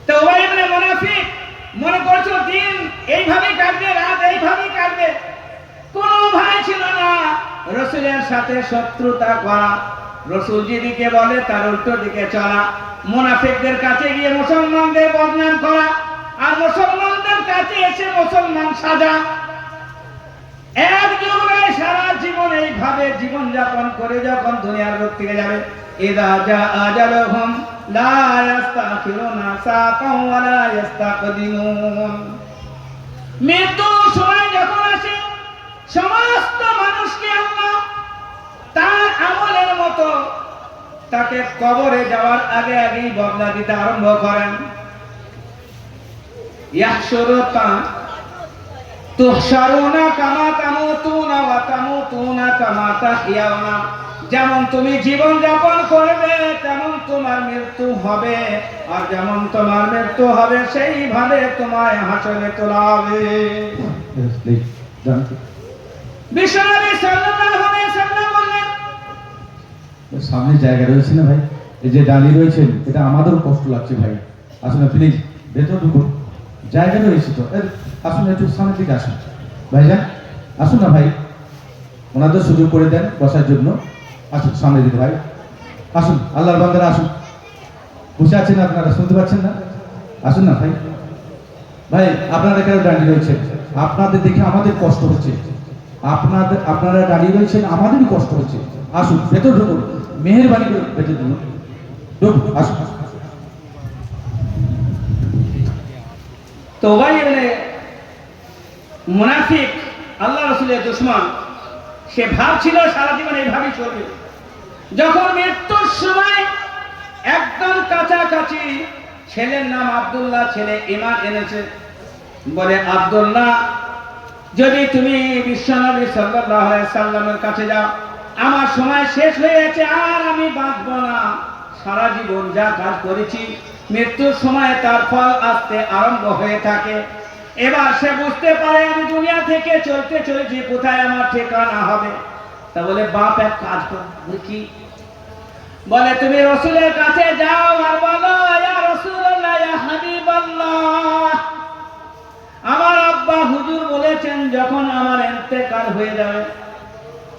A: তো উবাই ইবনে মুনাফিক মনে করছিল দিন এইভাবেই কাটবে, রাত এইভাবেই কাটবে। কোনো ভয় ছিল না রাসূলের সাথে শত্রুতা করা, রাসূল যেদিকে বলে তার উল্টো দিকে চলা, মুনাফিকদের কাছে গিয়ে মুসলমানদের বদনাম করা, আর মুসলমানদের কাছে এসে মুসলমান সাজা। এক যুগে সারা জীবন এইভাবে জীবন যাপন করে যখন দুনিয়ার বুক থেকে যাবে, ইযা জা আজালুহুম লা ইস্তাখিরুনা সাআতাও ওয়া লা ইস্তাকদিমুন। মৃত্যুর সময় যখন আসে সমস্ত মানুষকে আল্লাহ তার আমলের মতো তাকে কবরে যাওয়ার আগে আগেই বদলা দিতে আরম্ভ করেন। ইয়াহশুরুকা তুহশারুনা কামা তামুতুনা ওয়া তামুতুনা কামা তাহইয়াউনা। যেমন তুমি জীবন যাপন করবে তেমন তোমার মৃত্যু হবে, আর যেমন তোমার মৃত্যু হবে সেইভাবে তোমায় হাসরে তোলা হবে। বিশ্বনবী সাল্লাল্লাহু আলাইহি ওয়াসাল্লাম বললেন,
B: সামনে জায়গা রয়েছে না ভাই, এই যে দাঁড়িয়ে রয়েছেন এটা আমাদেরও কষ্ট লাগছে ভাই, আসুন না প্লিজ ভেতর ঢুকুন, জায়গা রয়েছে তো, আসুন একটু সামনের দিকে আসুন ভাইজান, আসুন না ভাই, ওনাদের সুযোগ করে দেন বসার জন্য, আসুন সামনের দিকে ভাই, আসুন আল্লাহর বান্দারা আসুন, বসে আছেন আপনারা শুনতে পাচ্ছেন না, আসুন না ভাই, ভাই আপনারা কেন দাঁড়িয়ে রয়েছেন, আপনাদের দেখে আমাদের কষ্ট হচ্ছে, আপনারা দাঁড়িয়ে রয়েছেন আমাদেরই কষ্ট হচ্ছে, আসুন ভেতর ঢুকুন, মেহেরবানি করে ভেতর ঢুকুন, আসুন।
A: তো উবাই ইবনে মুনাফিক আল্লাহ রাসূলের দুশমন, সে ভাবছিল সারা জীবন এইভাবেই চলবে। যখন মৃত্যুর সময় একদম কাছাকাছি, ছেলের নাম আব্দুল্লাহ, ছেলে ঈমান এনেছে, বলে আব্দুল্লাহ যদি তুমি বিশ্বনবী সাল্লাল্লাহু আলাইহি সাল্লামের কাছে যাও, আমার সময় শেষ হয়ে গেছে, আর আমি বাঁচব না, সারা জীবন যা কাজ করেছি মৃত্যুর সময় তার ফল আসতে আরম্ভ হয়ে থাকে। এবার সে বুঝতে পারে আমি দুনিয়া থেকে চলতে চলেছি, কোথায় আমার ঠিকানা হবে। তা বলে বাপ এক কাজ কর, কি বলে তুমি রাসূলের কাছে যাও আর বলো, ইয়া রাসূলুল্লাহ, ইয়া হাবিবাল্লাহ, আমার আব্বা হুজুর বলেছেন যখন আমার ইন্তেকাল হয়ে যাবে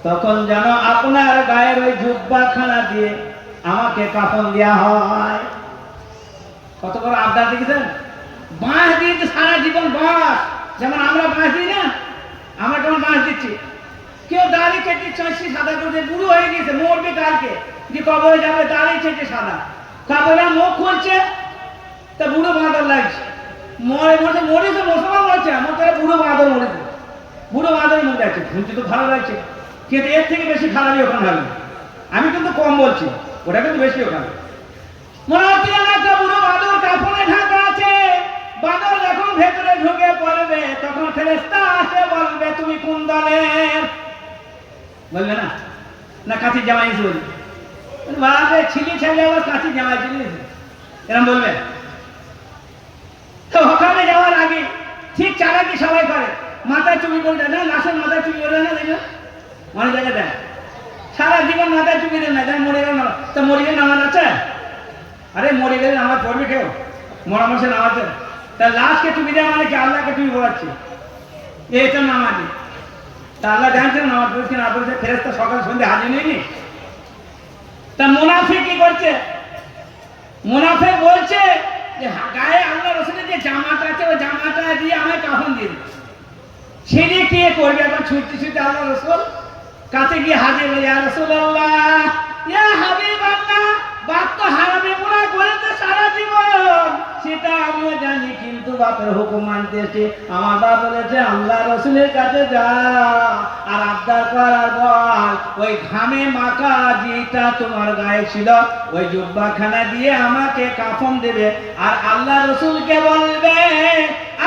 A: তখন যেন আপনার গায়ের ওই জুব্বাখানা দিয়ে আমাকে কাফন দেওয়া হয়। কত বড় আবদার দেখেছেন, বাঁশ দিয়ে সারা জীবন বাঁশ, যেমন আমরা বাঁশ দিই না, আমরা কেমন বাঁশ দিচ্ছি, কেউ দাড়ি কেটে চাইছি সাদা করে, বুড়ো হয়ে গেছে, মরবে কালকে, যে কবরে যাবে দাড়ি কেটে সাদা, কবরে মুখ খুলছে তা বুড়ো বাঁদর লাগছে, মরেছে মুসলমান মরেছে, আমার তারা বুড়ো বাঁদর মরেছে, বুড়ো বাঁদর মরে যাচ্ছে, শুনতে তো ভালো লাগছে, কিন্তু এর থেকে বেশি খারাপই ওখানে হবে। আমি কিন্তু কম বলছি, ওটা কিন্তু বেশি ওখানে। মনে হচ্ছে একটা বুড়ো বাঁদর কাফনে ঢাকা আছে, বাঁদর যখন ভেতরে ঢুকে পড়বে তখন ফেরেশতা আসে বলবে তুমি কোন দলের, বলবে না, না কাঁচি জামাই বলবে, বাবা ছিলি ছেলে আবার কাঁচি জামাই ছিলি, এরকম বলবে। তো ওখানে যাওয়ার আগে ঠিক চালাকি সবাই করে, মাথায় চুপি করে দেয় না, লাশের মাথায় চুপি করে দেয় না, দেখবে অনেক জায়গায় দেয়, সারা জীবন মাথায় চুপি দেয় না, যেন মরে গেল না, তো মরে গেলে নামাজ আছে, আরে মরে গেলে নামাজ পড়বে কেউ, মরা মানুষের নামাজ, তা লাশকে চুপি দেওয়া মানে কি আল্লাহকে চুপি পড়াচ্ছে, এইটা নামাজি, তা আল্লাহ জানছেন নামাজ পড়ছে না পড়ছে, ফেরেশতা সকাল সন্ধ্যে হাজির নেই। তা মুনাফিক কি করছে, মুনাফিক বলছে যে গায়ে আল্লাহ রাসূলের যে জামাটা আছে ওই জামাটা দিয়ে আমায় কাফন দিয়ে দিন, ছেলে কে করবে, এখন ছুটতে ছুটতে আল্লাহ রাসূল কাছে গিয়ে হাজির হয়ে, ইয়া রাসূলুল্লাহ, ইয়া হাবিবাল্লাহ, বাপ তো হারামে গুনাহ করেছে সারা জীবন, সেটা আমিও জানি, কিন্তু বাপের হুকুম মানতেছি, আমার বাপ বলেছে আল্লাহ রাসূলের কাছে যা আর আবদার করার বল, ওই ঘামে মাখা যেটা তোমার গায়ে ছিল ওই জুব্বাখানা দিয়ে আমাকে কাফন দেবে, আর আল্লাহ রাসূলকে বলবে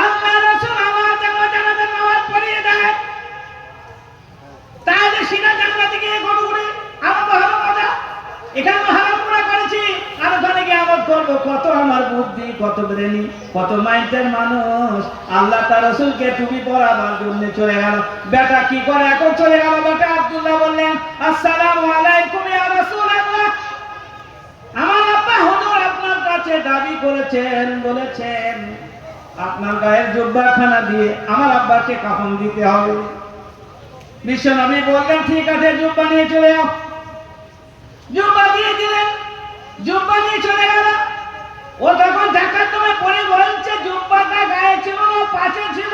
A: আল্লাহ রাসূল আমার যেন কত ব্রেনি, কত মাইন্ডের মানুষ। আল্লাহ তার রাসূলকে টুপি পরাবার জন্য চলে গেল। বেটা কি করে এখন চলে গেল? বেটা আব্দুল্লাহ বললেন, আসসালামু আলাইকুম ইয়া রাসূলুল্লাহ, আমার আব্বা হুজুর আপনার কাছে দাবি করেছেন, বলেছেন আপনার গায়ের জুব্বাখানা দিয়ে আমার আব্বাকে কাফন দিতে হবে। বিশ্বনবী বললেন, ঠিক আছে, জুব্বা নিয়ে চলে যাও। জুব্বা দিয়ে দিলেন, জুব্বা নিয়ে চলে গেল। ও তখন ঢাকার তুমি পরে বলছে জুব্বাটা গায়ে ছিল না পাশে ছিল।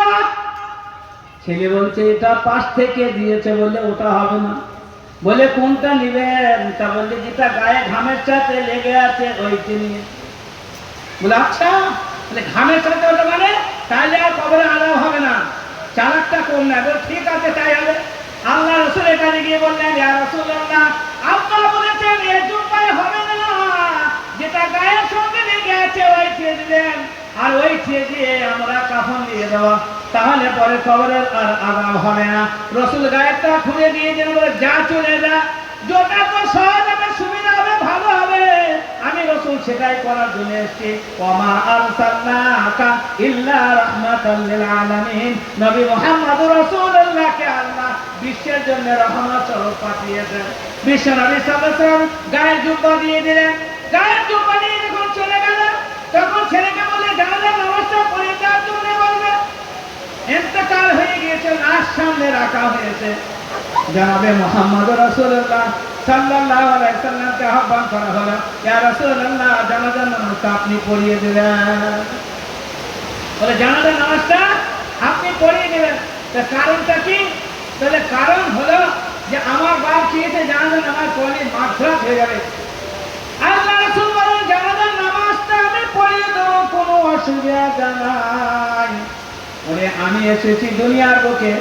A: ছেলে বলছে এটা পাশ থেকে দিয়েছে, বলে ওটা হবে না। বলে কোনটা নিবেন? তা বললে যেটা গায়ে ঘামের সাথে লেগে আছে ওইটি নিয়ে। বলে আচ্ছা, বলে ঘামের সাথে ওটা মানে তাহলে আর কবরে আলাদা হবে না, চালাকটা কোন না? বলে ঠিক আছে তাই হবে। আল্লাহ রাসূলের কাছে গিয়ে বললেন, ইয়া রাসূলুল্লাহ, আপনারা বলেছেন এই জুব্বায় হবে না, যেটা গায়ের সঙ্গে লেগে আছে ওই ছেড়ে দিলেন, আর ওই ছেড়ে দিয়ে আমরা কাফন দিয়ে দেওয়া, তাহলে পরে কবরের আর আযাব হবে না। রাসূল গায়েরটা খুলে দিয়ে যেন বলে যা চলে যা, যেটা তো সহজ হবে, সুবিধা হবে, ভালো হবে। আমি রাসূল সেটাই করার জন্য এসেছি। ওমা আরসালনাকা ইল্লা রাহমাতাল লিল আলামিন, নবী মুহাম্মদুর রাসূলুল্লাহকে আল্লাহ বিশ্বের জন্য রহমত স্বরূপ পাঠিয়েছেন। বিশ্ব নবী সাল্লাল্লাহু আলাইহি ওয়াসাল্লাম গায়ের জুব্বা দিয়ে দিলেন। গায়ের জুব্বা নিয়ে যখন চলে গেল, তখন ছেলেকে বলে জানাজার নামাজটা পড়ে দেওয়ার জন্য বলবে। ইন্তেকাল হয়ে গিয়েছে, লাশ সামনে রাখা হয়েছে। জনাবে মুহাম্মদুর রাসূলুল্লাহ সাল্লাল্লাহু আলাইহি ওয়াসাল্লামকে আহ্বান করা হলো, ইয়া রাসূলুল্লাহ, জানাজার নামাজটা আপনি পড়িয়ে দিবেন। বলে জানাজার নামাজটা আপনি পড়িয়ে দিবেন। তা কারণটা কি? তাহলে কারণ হলো যে আমার বাপ চেয়েছে জানাজার নামাজ পড়লে মাগফিরাত হয়ে যাবে। আল্লাহ রাসূল বলেন জানাজার নামাজটা আমি পড়িয়ে দেবো, কোনো অসুবিধা নাই। বলে আমি এসেছি দুনিয়ার বুকে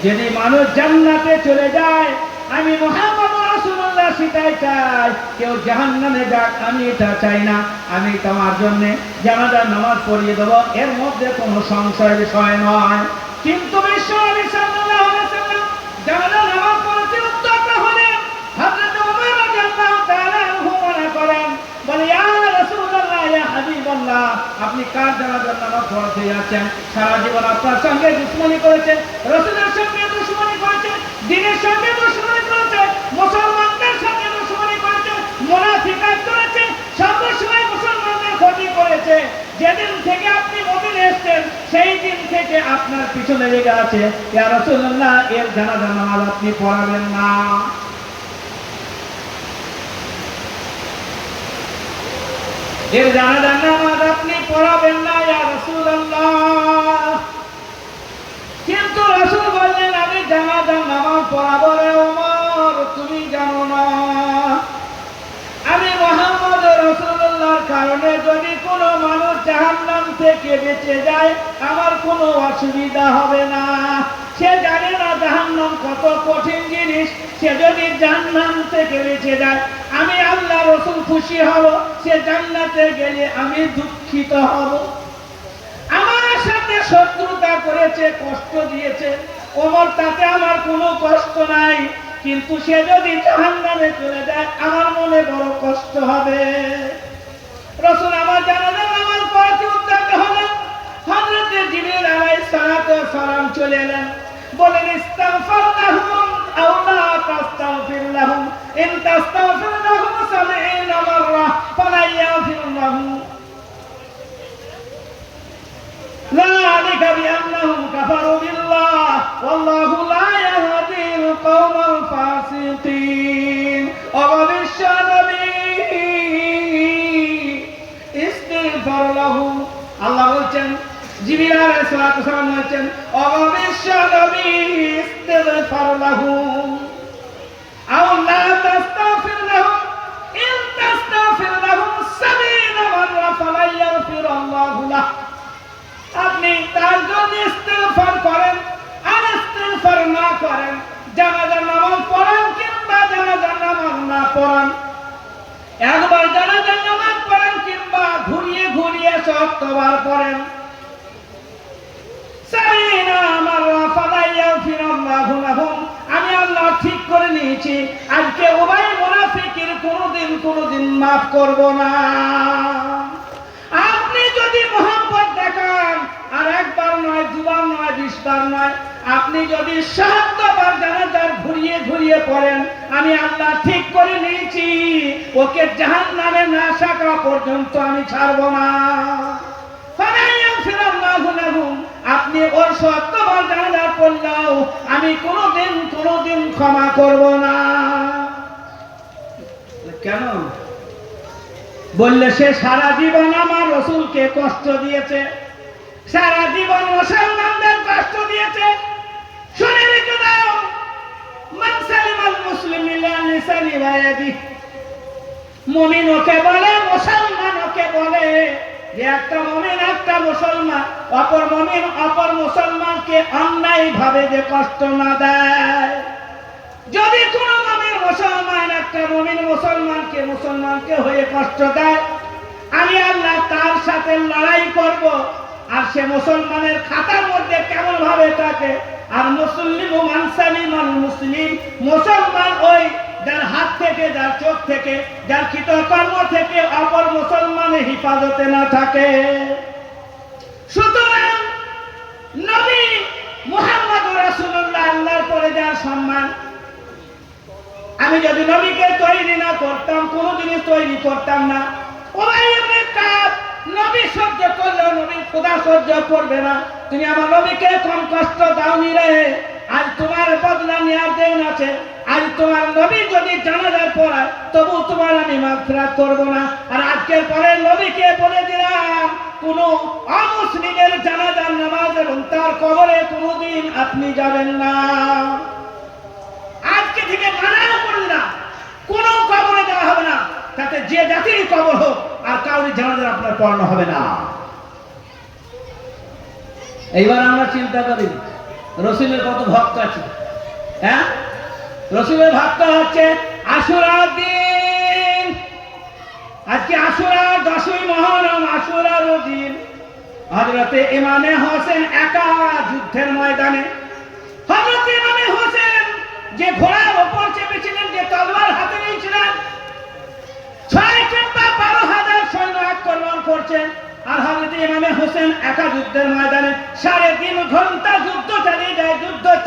A: যদি মানুষ জান্নাতে চলে যায়, আমি মুহাম্মদ রাসূলুল্লাহ সেটাই চাই। কেউ জাহান্নামে যাক আমি এটা চাই না। আমি তোমার জন্য জানাজার নামাজ পড়িয়ে দেবো, এর মধ্যে কোনো সংশয় বিষয় নয়। কিন্তু বিশ্বনবী সাল্লাল্লাহু আলাইহি ওয়াসাল্লাম জানাজার নামাজ পড়তে উদ্যত হলেন। হযরত ওমর রাদিয়াল্লাহু তাআলা আনহু মনে করেন, বলে ইয়া রাসূলুল্লাহ, ইয়া হাবিবাল্লাহ, আপনি কার জানাজার নামাজ পড়তে যাচ্ছেন? সারা জীবন আপনার সঙ্গে দুশমনি করেছে, রাসূলের সঙ্গে দুশমনি করেছে, দ্বীনের সঙ্গে দুশমনি করেছে, মুসলমানদের সঙ্গে দুশমনি করেছে, মুনাফিকাত করেছে, সর্বসময় মুসলমানদের ক্ষতি করেছে। যেদিন থেকে আপনি মদিনায় এসেছেন সেই দিন থেকে আপনার পিছনে লেগে আছে। ইয়া রাসূলুল্লাহ, এর জানাজার নামাজ আপনি পড়াবেন না। এর জানাজার নামাজ আপনি পড়াবেন না ইয়া রাসূলুল্লাহ। কিন্তু রাসূল বললেন আমি জানাজার নামাজ পড়াবো রে ওমর, তুমি জানো না আমি মুহাম্মদ রাসূলুল্লাহর কারণে যদি কোনো মানুষ জাহান্নাম থেকে বেঁচে যায় আমার কোনো অসুবিধা হবে না। সে জানে না জাহান্নাম কত কঠিন জিনিস। সে যদি জাহান্নাম থেকে বেঁচে যায় আমি আল্লাহ রাসূল খুশি হব, সে জান্নাতে গেলে আমি দুঃখিত হব। আমার সাথে শত্রুতা করেছে, কষ্ট দিয়েছে ওমর, তাতে আমার কোনো কষ্ট নাই। কিন্তু সে যদি জাহান্নামে চলে যায় আমার মনে বড় কষ্ট হবে। রাসূল আমার জানাজার নামাজ পড়তে উদ্যত হলেন। হযরত জিবরিল আলাইহিস সালাতু ওয়াস সালাম চলে এলেন, বলেন ইস্তাগফির লাহুম আও লা তাস্তাগফির লাহুম, ইন তাস্তাগফির লাহুম 70 মাররা ফালা ইয়াগফিরুল্লাহু ذلك بأنهم كفروا بالله والله لا يهدي القوم الفاسقين। وبشر النبي استغفر لهم, আল্লাহ বলছেন জিবরিল আলাইহিস সালাতু ওয়াস সালাম বলছেন وبشر النبي استغفر لهم أو لا تستغفر لهم إن تستغفر لهم 70 مرة فلا يغفر الله له। আপনি তার জন্য ইস্তিগফার করেন আর ইস্তিগফার না করেন, জানাজার নামাজ পড়েন কিংবা জানাজার নামাজ না পড়েন, একবার জানাজার নামাজ পড়েন কিংবা ঘুরিয়ে ঘুরিয়ে 70 বার পড়েন, 70 মাররা ফালা ইয়াগফিরুল্লাহু লাহুম, আমি আল্লাহ ঠিক করে নিয়েছি আজকে উভয় মুনাফিকের কোনোদিন মাফ করব না। আপনি যদি নয়, দুবার নয়, 20 বার নয়, আপনি যদি 70 বার জানাজার ঘুরিয়ে ঘুরিয়ে পড়েন, আমি আল্লাহ ঠিক করে নিয়েছি ওকে জাহান্নামে না শাকা পর্যন্ত আমি ছাড়ব না। আপনি ওর 70 বার জানাজার পড়লেও আমি কোনোদিন ক্ষমা করব না। কেন? বললে সে সারা জীবন আমার রাসূলকে কষ্ট দিয়েছে, সারা জীবন মুসলমানদের কষ্ট দিয়েছে। শুনে রেখে দাও, মান সালিমাল মুসলিমিনা মিন লিসানি ওয়া ইয়াদি। মুমিন ওকে বলে, মুসলমান ওকে বলে যে একটা মুমিন একটা মুসলমান অপর মুমিন অপর মুসলমানকে অন্যায়ভাবে যে কষ্ট না দেয়। যদি কোনো মুমিন মুসলমান একটা মুমিন মুসলমানকে হয়ে কষ্ট দেয়, আমি আল্লাহ তার সাথে লড়াই করব। আর সে মুসলমানের খাতার মধ্যে কেমন ভাবে থাকে। আর মুসলিমু মান সালিমাল মুসলিম, মুসলমান ওই যার হাত থেকে, যার চোখ থেকে, যার কৃতকর্ম থেকে অপর মুসলমানের হেফাজতে না থাকে। সুতরাং নবী মুহাম্মদ রাসূলুল্লাহ আল্লাহর পরে যার সম্মান, আমি যদি নবীকে তৈরি না করতাম, কোনো জিনিস তৈরি করতাম না। নবী সহ্য করলেও নবী খোদা সহ্য করবে না। তুমি আমার নবীকে কম কষ্ট দাওনি রে, আজ তোমার বদলা নেওয়ার দিন আছে। আজ তোমার নবী যদি জানাজার পড়ায়, তবু তোমার আমি মাগফিরাত করব না। আর আজকের পরে নবীকে বলে দিলাম, কোন অমুসলিমের জানাজার নামাজ এবং তার কবরে কোনোদিন আপনি যাবেন না। আজকে থেকে মানা করে দিলাম, কোন কবরে যাওয়া হবে না, তাতে যে জাতির কবর হোক, আর কাউরি জানাজার আপনার পড়ানো হবে না। এইবার আমরা চিন্তা করি রাসূলের কত ভক্ত আছে। হ্যাঁ, রাসূলের ভক্ত হচ্ছে আশুরার দিন। আজকে আশুরার 10ই মুহররম, আশুরার দিন হযরতে ইমামে হোসেন একা যুদ্ধের ময়দানে, হযরতে ইমামে হোসেন যে ঘোড়ার উপর চেপেছিলেন, যে তলোয়ার হাতে নিয়েছিলেন, 6 কিংবা 12,000 সৈন্য আক্রমণ করছে। আর হযরতে ইমামে হোসেন একা যুদ্ধের ময়দানে 3.5 ঘন্টা যুদ্ধ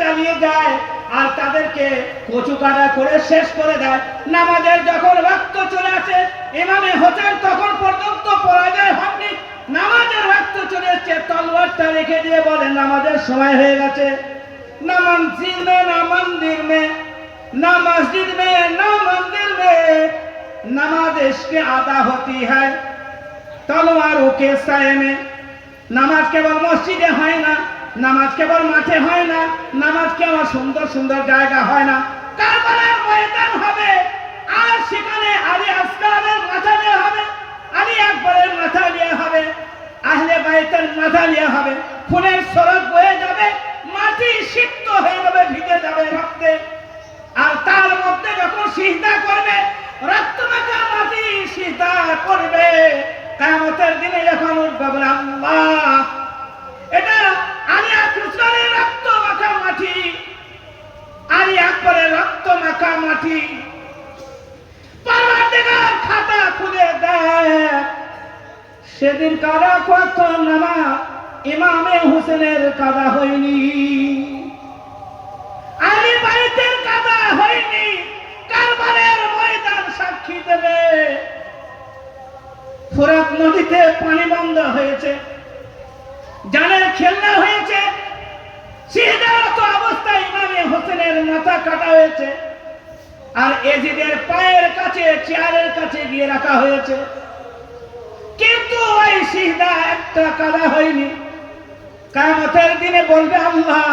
A: চালিয়ে যায় আর তাদেরকে কচুকাটা করে শেষ করে দেয়। নামাজের যখন ওয়াক্ত চলে আসে, ইমামে হোসেন তখন পর্যন্ত পরাজয় হননি। নামাজের ওয়াক্ত চলে এসেছে, তলোয়ারটা রেখে দিয়ে বলে নামাজের সময় হয়ে গেছে। না মসজিদ মে না মন্দির মে, না মসজিদ মে না মন্দির মে नमाज इसके आदा होती है तलवारों के साए में। নামাজ কেবল মসজিদে হয় না, নামাজ কেবল মাঠে হয় না, নামাজ কেবল সুন্দর সুন্দর জায়গা হয় না, কারবালার ময়দান হবে। আর সেখানে আলী আসগারের মাথা নেওয়া হবে, আলী আকবরের মাথা নেওয়া হবে, আহলে বাইতের মাথা নেওয়া হবে। ফুলের সড়ক বয়ে যাবে, মাটি সিক্ত হয়ে যাবে, ভিজে যাবে রক্তে। আর তার মধ্যে যখন সিজদা করবে, রক্ত মাখা মাটি সিজদা করবে। কিয়ামতের দিনে যখন উঠবে বলে আল্লাহ, এটা আলী আকবরের রক্ত মাখা মাটি, আলী আকবরের রক্ত মাখা মাটি। পরওয়ারদিগার খাতা খুলে দেয়, সেদিন কারা কত নামাজ ইমামে হোসেনের কাদা হয়নি, আলী বাইতের কাদা হয়নি। কারবালার ময়দান সাক্ষী দেবে। ফোরাত নদীতে পানি বন্ধ হয়েছে, জানের খেলনা হয়েছে, সিজদারত অবস্থায় ইমামে হোসেনের মাথা কাটা হয়েছে। আর এজিদের পায়ের কাছে, চেয়ারের কাছে গিয়ে রাখা হয়েছে, কিন্তু ওই সিজদা একটা কাদা হয়নি। কিয়ামতের দিনে বলবে আল্লাহ,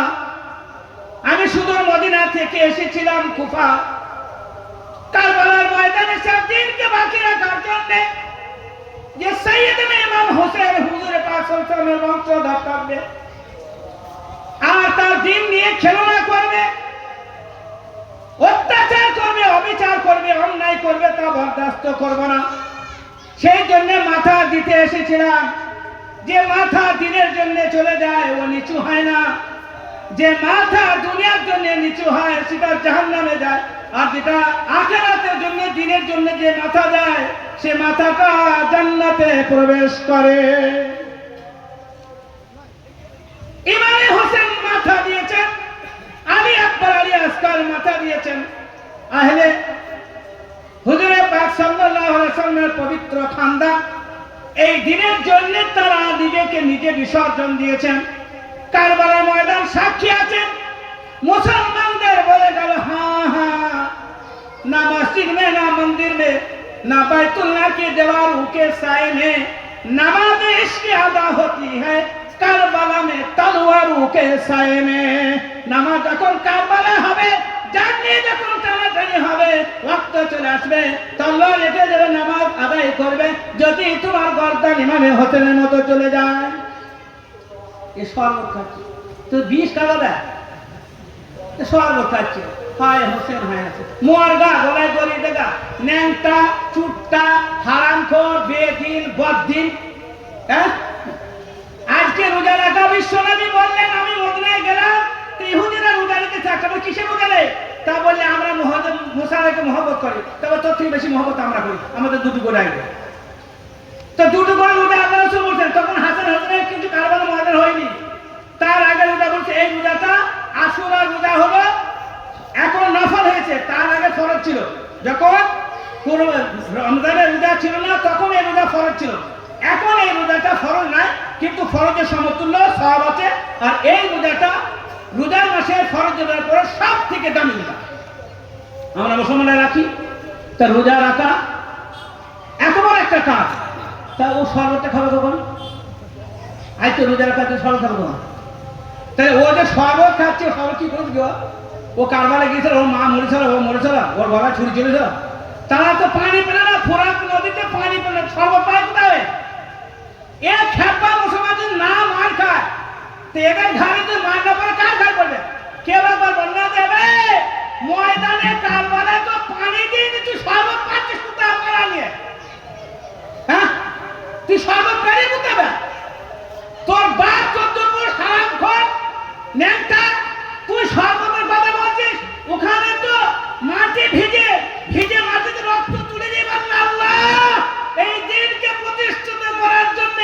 A: আমি শুধু মদিনা থেকে এসেছিলাম কুফা, কারবালার ময়দানে সব দিনকে বাকি রাখার জন্য, যে সাইয়েদনা ইমাম হোসেন হুজুর পাক সাল্লাল্লাহু আলাইহি ওয়াসাল্লামের বংশধর থাকবে আর তার দিন নিয়ে খেলনা করবে, অত্যাচার করবে, অবিচার করবে, অন্যায় করবে, তা বরদাস্ত করব না। সেই জন্য মাথা দিতে এসেছিলাম। যে মাথা দিনের জন্য চলে যায় ও নিচু হয় না, যে মাথা দুনিয়ার জন্য নিচু হয় সেটা জাহান্নামে যায়। আর যেটা আখিরাতের জন্য, দিনের জন্য যে মাথা যায়, সে মাথাটা জান্নাতে প্রবেশ করে। আজহার আলী আসকার মাথা দিয়েছেন আহলে হুজুরে পাক সাল্লাল্লাহু আলাইহি ওয়াসাল্লামের পবিত্র খানদান। এই দিনের জন্য তারা নিজেকে নিজে বিসর্জন দিয়েছেন। কারবালার ময়দান সাক্ষী আছেন। মুসলমানদের বলে গেল হ্যাঁ হ্যাঁ, না মসজিদ में ना मंदिर में ना बैतुल्लाह की दीवारों के साए में नमाज इश्क अदा होती है কারবালা में तलवारों के साए में। নামাজ যখন কারবালা হবে, জানি যখন টানাটানি হবে, ওয়াক্ত চলে আসবে, তলোয়ার রেখে দেবে, নামাজ আদায় করবে। যদি তোমার গর্দান ইমামে হোসেনের মতো চলে যায়, এ শরবত খাচ্ছে তো 20 টাকা দেয়, শরবত খাচ্ছে, হায় হোসেন হায় আছে, মোয়ারগা গলায় দড়ি দেগা, ন্যাংটা চুট্টা হারামখোর বেদিন বদ্দিন। হ্যাঁ, আজকে রোজা রাখা বিশ্বনবী বললেন আমি মদিনায় গেলাম, তো ইহুদিরা রোজা রেখেছে, একটা কিসে রোজা নেই? তা বললে আমরা মুসা আলাইহিকে মহব্বত করি, তবে তোর থেকে বেশি মহব্বত আমরা করি, আমাদের দুটো করে আগে। তো দুটো করে রোজা আল্লাহ রাসূল বলছেন, তখন হাসান হোসেনের কিন্তু কারবালা ময়দান হয়নি। তার আগে রোজা বলছে এই রোজাটা আশুরার রোজা হলো, এখন নফল হয়েছে, তার আগে ফরজ ছিল। যখন রমজানের রোজা ছিল না তখন এই রোজা ফরজ ছিল। এখন এই রোজাটা ফরজ নাই, কিন্তু ফরজের সমতুল্য সওয়াব আছে। আর এই রোজাটা রোজার মাসে ফরজ রোজার পরে সব থেকে দামি রোজা আমরা মুসলমানরা রাখি। তা রোজা রাখা এত বড় একটা কাজ, তা ও শরবতটা খাবে কখন? আজ তো রোজা রাখা শরবত খাবে কখন? তাই ও যে শরবত খাচ্ছে, শরবত কি করে গো? ও কারবারে গিয়েছিল, ওর মা মরেছিল, ও মরেছিল, ওর গলায় ছুরি চলেছিল। তারা তো পানি পেলে না, ফোরাত নদীতে পানি পেলে, শরবত পায় কোথায়? এ খেপা মুসলমানদের না মার খায়, তো এদের ঘরে তো মার না পড়ে কার ঘর পড়বে? কেউ একবার বন্যা দেবে ময়দানে কারবারে তো পানি দিয়ে তুই শরবত পাচ্ছিস কোথায় পাড়া নিয়ে? হ্যাঁ, তুই শরবত পেরে কোথাবে? তোর বাপ 14 পুরুষ হারামখোর ন্যাংটা, তুই শরবতের কথা বলছিস? ওখানে তো মাটি ভিজে ভিজে মাটিতে রক্ত তুলে দিয়ে বলল আল্লাহ এই দিনকে প্রতিষ্ঠিত করার জন্য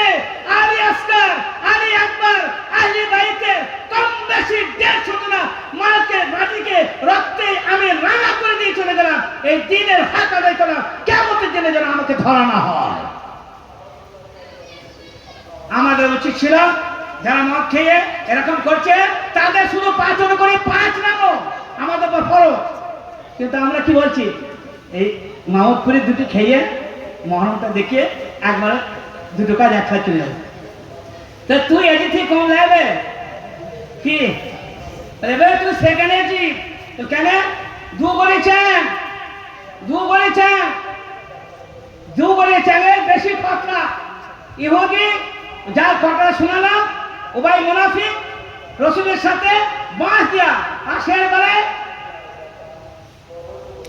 A: আলী আসকার, আলী আকবর, আহলে বাইতের কম বেশি 150 জন মাকে মাটিকে রক্তে আমি রাঙা করে দিয়ে চলে গেলাম। এই দিনের হক আদায় করলাম, কিয়ামতের দিনে যেন আমাকে ধরা না হয়। আমাদের উচিত ছিল যারা মদ খেয়ে এরকম করছে তাদের শুধু 5 জন করে 5 নামো আমাদের উপর ফরজ। কিন্তু আমরা কি বলছি, এই মাহমুদপুরে দুটো খেয়ে মহরমটা দেখে একবার দুটো কাজ একসাথে চলে যাবে। তো তুই এদিক থেকে কম যাবে কি? এবার তুই সেখানে আছিস তো কেন? দু গড়ে চ্যানেল বেশি পাতলা। ইহুদি যার কথা শোনালাম, উবাই মুনাফিক রসুলের সাথে বাঁশ দিয়া আসের বেলায়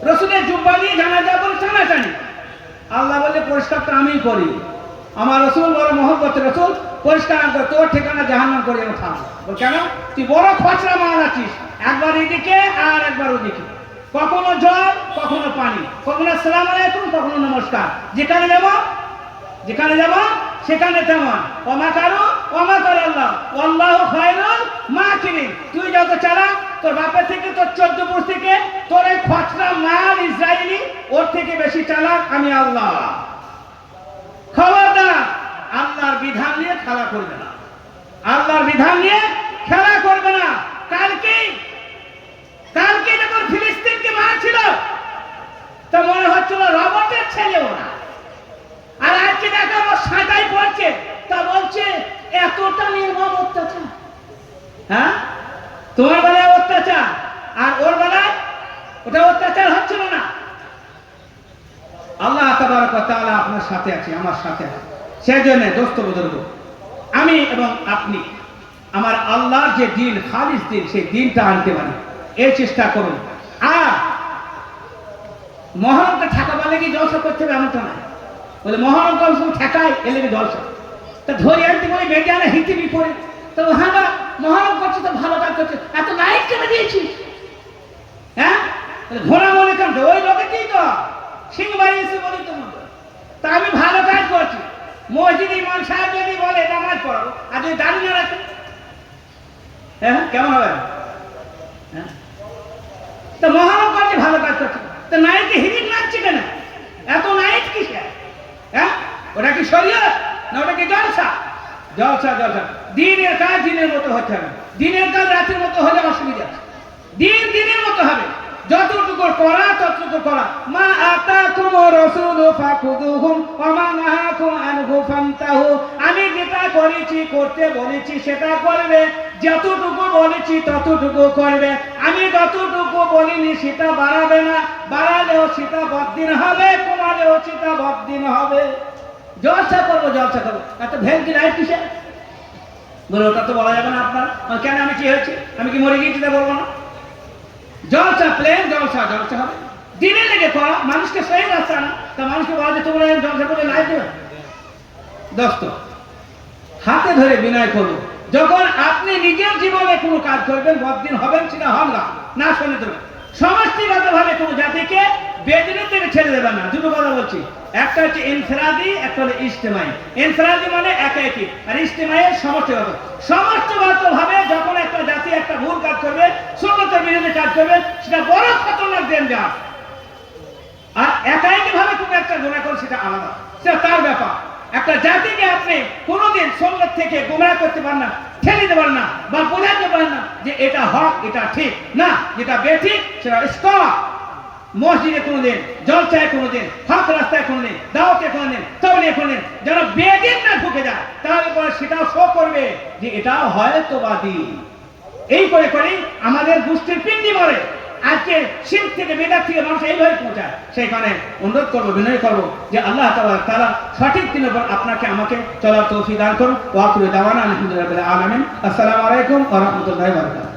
A: রসুলের জুব্বা দিয়ে জানাজা বলে টানাটানি। আল্লাহ বলে পরিষ্কারটা আমি করি, আমার রসুল বড় মহব্বত, রসুল পরিষ্কার না করে তোর ঠিকানা জাহান্নাম করে আমি থাম। বল কেন? তুই বড় খচরা মাল আছিস, একবার এদিকে আর একবার ওদিকে, কখনো জল কখনো পানি, কখনো আসসালামু আলাইকুম কখনো নমস্কার। যেখানে যাব সেখানে তেমন ওমাকারু ওমাকার আল্লাহ আল্লাহু খায়রুল মাকিরিন। তুই যত চালাক, তোর বাপের থেকে, তোর 14 পুরুষ থেকে, তোর এই খচরা মাল ইসরায়েলি ওর থেকে বেশি চালাক আমি আল্লাহ। খবরদার, আল্লাহর বিধান নিয়ে খেলা করবে না, আল্লাহর বিধান নিয়ে খেলা করবে না। কালকে যখন ফিলিস্তিনকে মারছিল তো মনে হচ্ছিল রবটের ছেলে ওরা, আর আজকে দেখা ও সাঁতাই পড়ছে, তা বলছে এতটা নির্মম অত্যাচার। হ্যাঁ, তোমার বেলায় অত্যাচার আর ওর বেলায় ওটা অত্যাচার হচ্ছিল না। আল্লাহ তাবারক ওয়া তাআলা আপনার সাথে আছে, আমার সাথে আছে। সেই জন্য দোস্ত বুজুর্গ, আমি এবং আপনি আমার আল্লাহর যে দিন, খালিস দিন, সেই দিনটা আনতে পারি, এই চেষ্টা করুন। আর মহরমটা ঠাকা বলে কি জলসা করতে হবে এমনটা নয়। বলে মহরম কম সময় ঠেকায় এলে জলসা, তা ধরে আনতে বলি বেঁধে আনা হিতে বিপরে। তো হ্যাঁ মহরম করছে তো ভালো কাজ করছে, এত লাইট কেটে দিয়েছিস? হ্যাঁ, ঘোড়া মনে কেন? ওই লোকেই তো সিং বাড়ি এসে বলি তো, তা আমি ভালো কাজ করছি। মসজিদ ইমাম সাহেব যদি বলে নামাজ পড়াবো আর যদি দাঁড়িয়ে না রাখে, হ্যাঁ কেমন হবে? হ্যাঁ, তা মহারব করছে ভালো কাজ করছে, তা নাইটে হিরিক নাচছে কেন? এত নাইট কিসে? হ্যাঁ, ওটা কি শরীয়ত না ওটা কি জলসা? জলসা জলসা। দিনের কাজ দিনের মতো হতে হবে, দিনের কাজ রাতের মতো হলে অসুবিধা আছে। দিন দিনের মতো হবে, যতটুকু করা ততটুকু করা। মা আতাকুম রাসূলু ফাকুদুহুম ওয়া মা নাহাকুম আনহু ফান্তাহু। আমি যেটা করেছি করতে বলেছি সেটা করবে, যতটুকু বলেছি ততটুকু করবে। আমি যতটুকু বলিনি সেটা বাড়াবে না, বাড়ালেও সেটা বদ্দিন হবে, কমালেও সেটা বদ্দিন হবে। জলসা করবো জলসা করবো, এত ভেলকি রাইট কিসে? বলে ওটা তো বলা যাবে না আপনার। কেন, আমি কি হয়েছে? আমি কি মরে গিয়েছি তা বলবো না? জলসা প্লেন জলসা, জলসা হবে দিনে লেগে করা, মানুষকে সেই রাস্তা না। তা মানুষকে বলা যে তোমরা জলসা করে লাইট দেবে। দোস্ত, হাতে ধরে বিনয় করবো, যখন আপনি নিজের জীবনে কোনো কাজ করবেন বদ্দিন হবেন সেটা হন না শুনে দেবেন। সমষ্টিগতভাবে কোনো জাতিকে বেদিনের থেকে ছেড়ে দেবেন না। দুটো কথা বলছি, একটা হচ্ছে ইনফিরাদি, একটা হলো ইজতেমাই। ইনফিরাদি মানে একা একই, আর ইজতেমাই সমষ্টিগত। সমষ্টিগতভাবে যখন একটা জাতি একটা ভুল কাজ করবে, সুন্নতের বিরুদ্ধে কাজ করবে, সেটা বড় খতরনাক ডেঞ্জার। আর একাকি ভাবে কোনো একটা গুনাহ করে সেটা আলাদা, সেটা তার ব্যাপার। একটা জাতিকে আপনি কোনোদিন সুন্নাত থেকে গুনাহ করতে পারেন না, ঠেলে দিতে পারেন না, বা বোঝাতে পারেন না যে এটা হক এটা ঠিক না, যেটা বেঠিক সেটা স্টপ। মসজিদে কোনোদিন, জলসায় কোনোদিন, হক রাস্তায় কোনোদিন, দাওয়াতে কোনোদিন, তবলিগে কোনোদিন যেন বেদিন না ঢুকে যায়, তাহলে পরে সেটাও শো করবে যে এটাও হয়তো বাদী। এই করে করে আমাদের গোষ্ঠীর পিণ্ডি মরে। আজকে শিরক থেকে বেদাত থেকে মানুষ এইভাবে পৌঁছায়। সেইখানে অনুরোধ করবো, বিনয় করবো যে আল্লাহ তাআলা সঠিক দিনের উপর আপনাকে আমাকে চলার তৌফিক দান করুন। ওয়া আখিরু দাওয়ানা আলহামদুলিল্লাহি রাব্বিল আলামিন। আসসালামু আলাইকুম ওয়া রাহমাতুল্লাহি ওয়া বারাকাতুহু।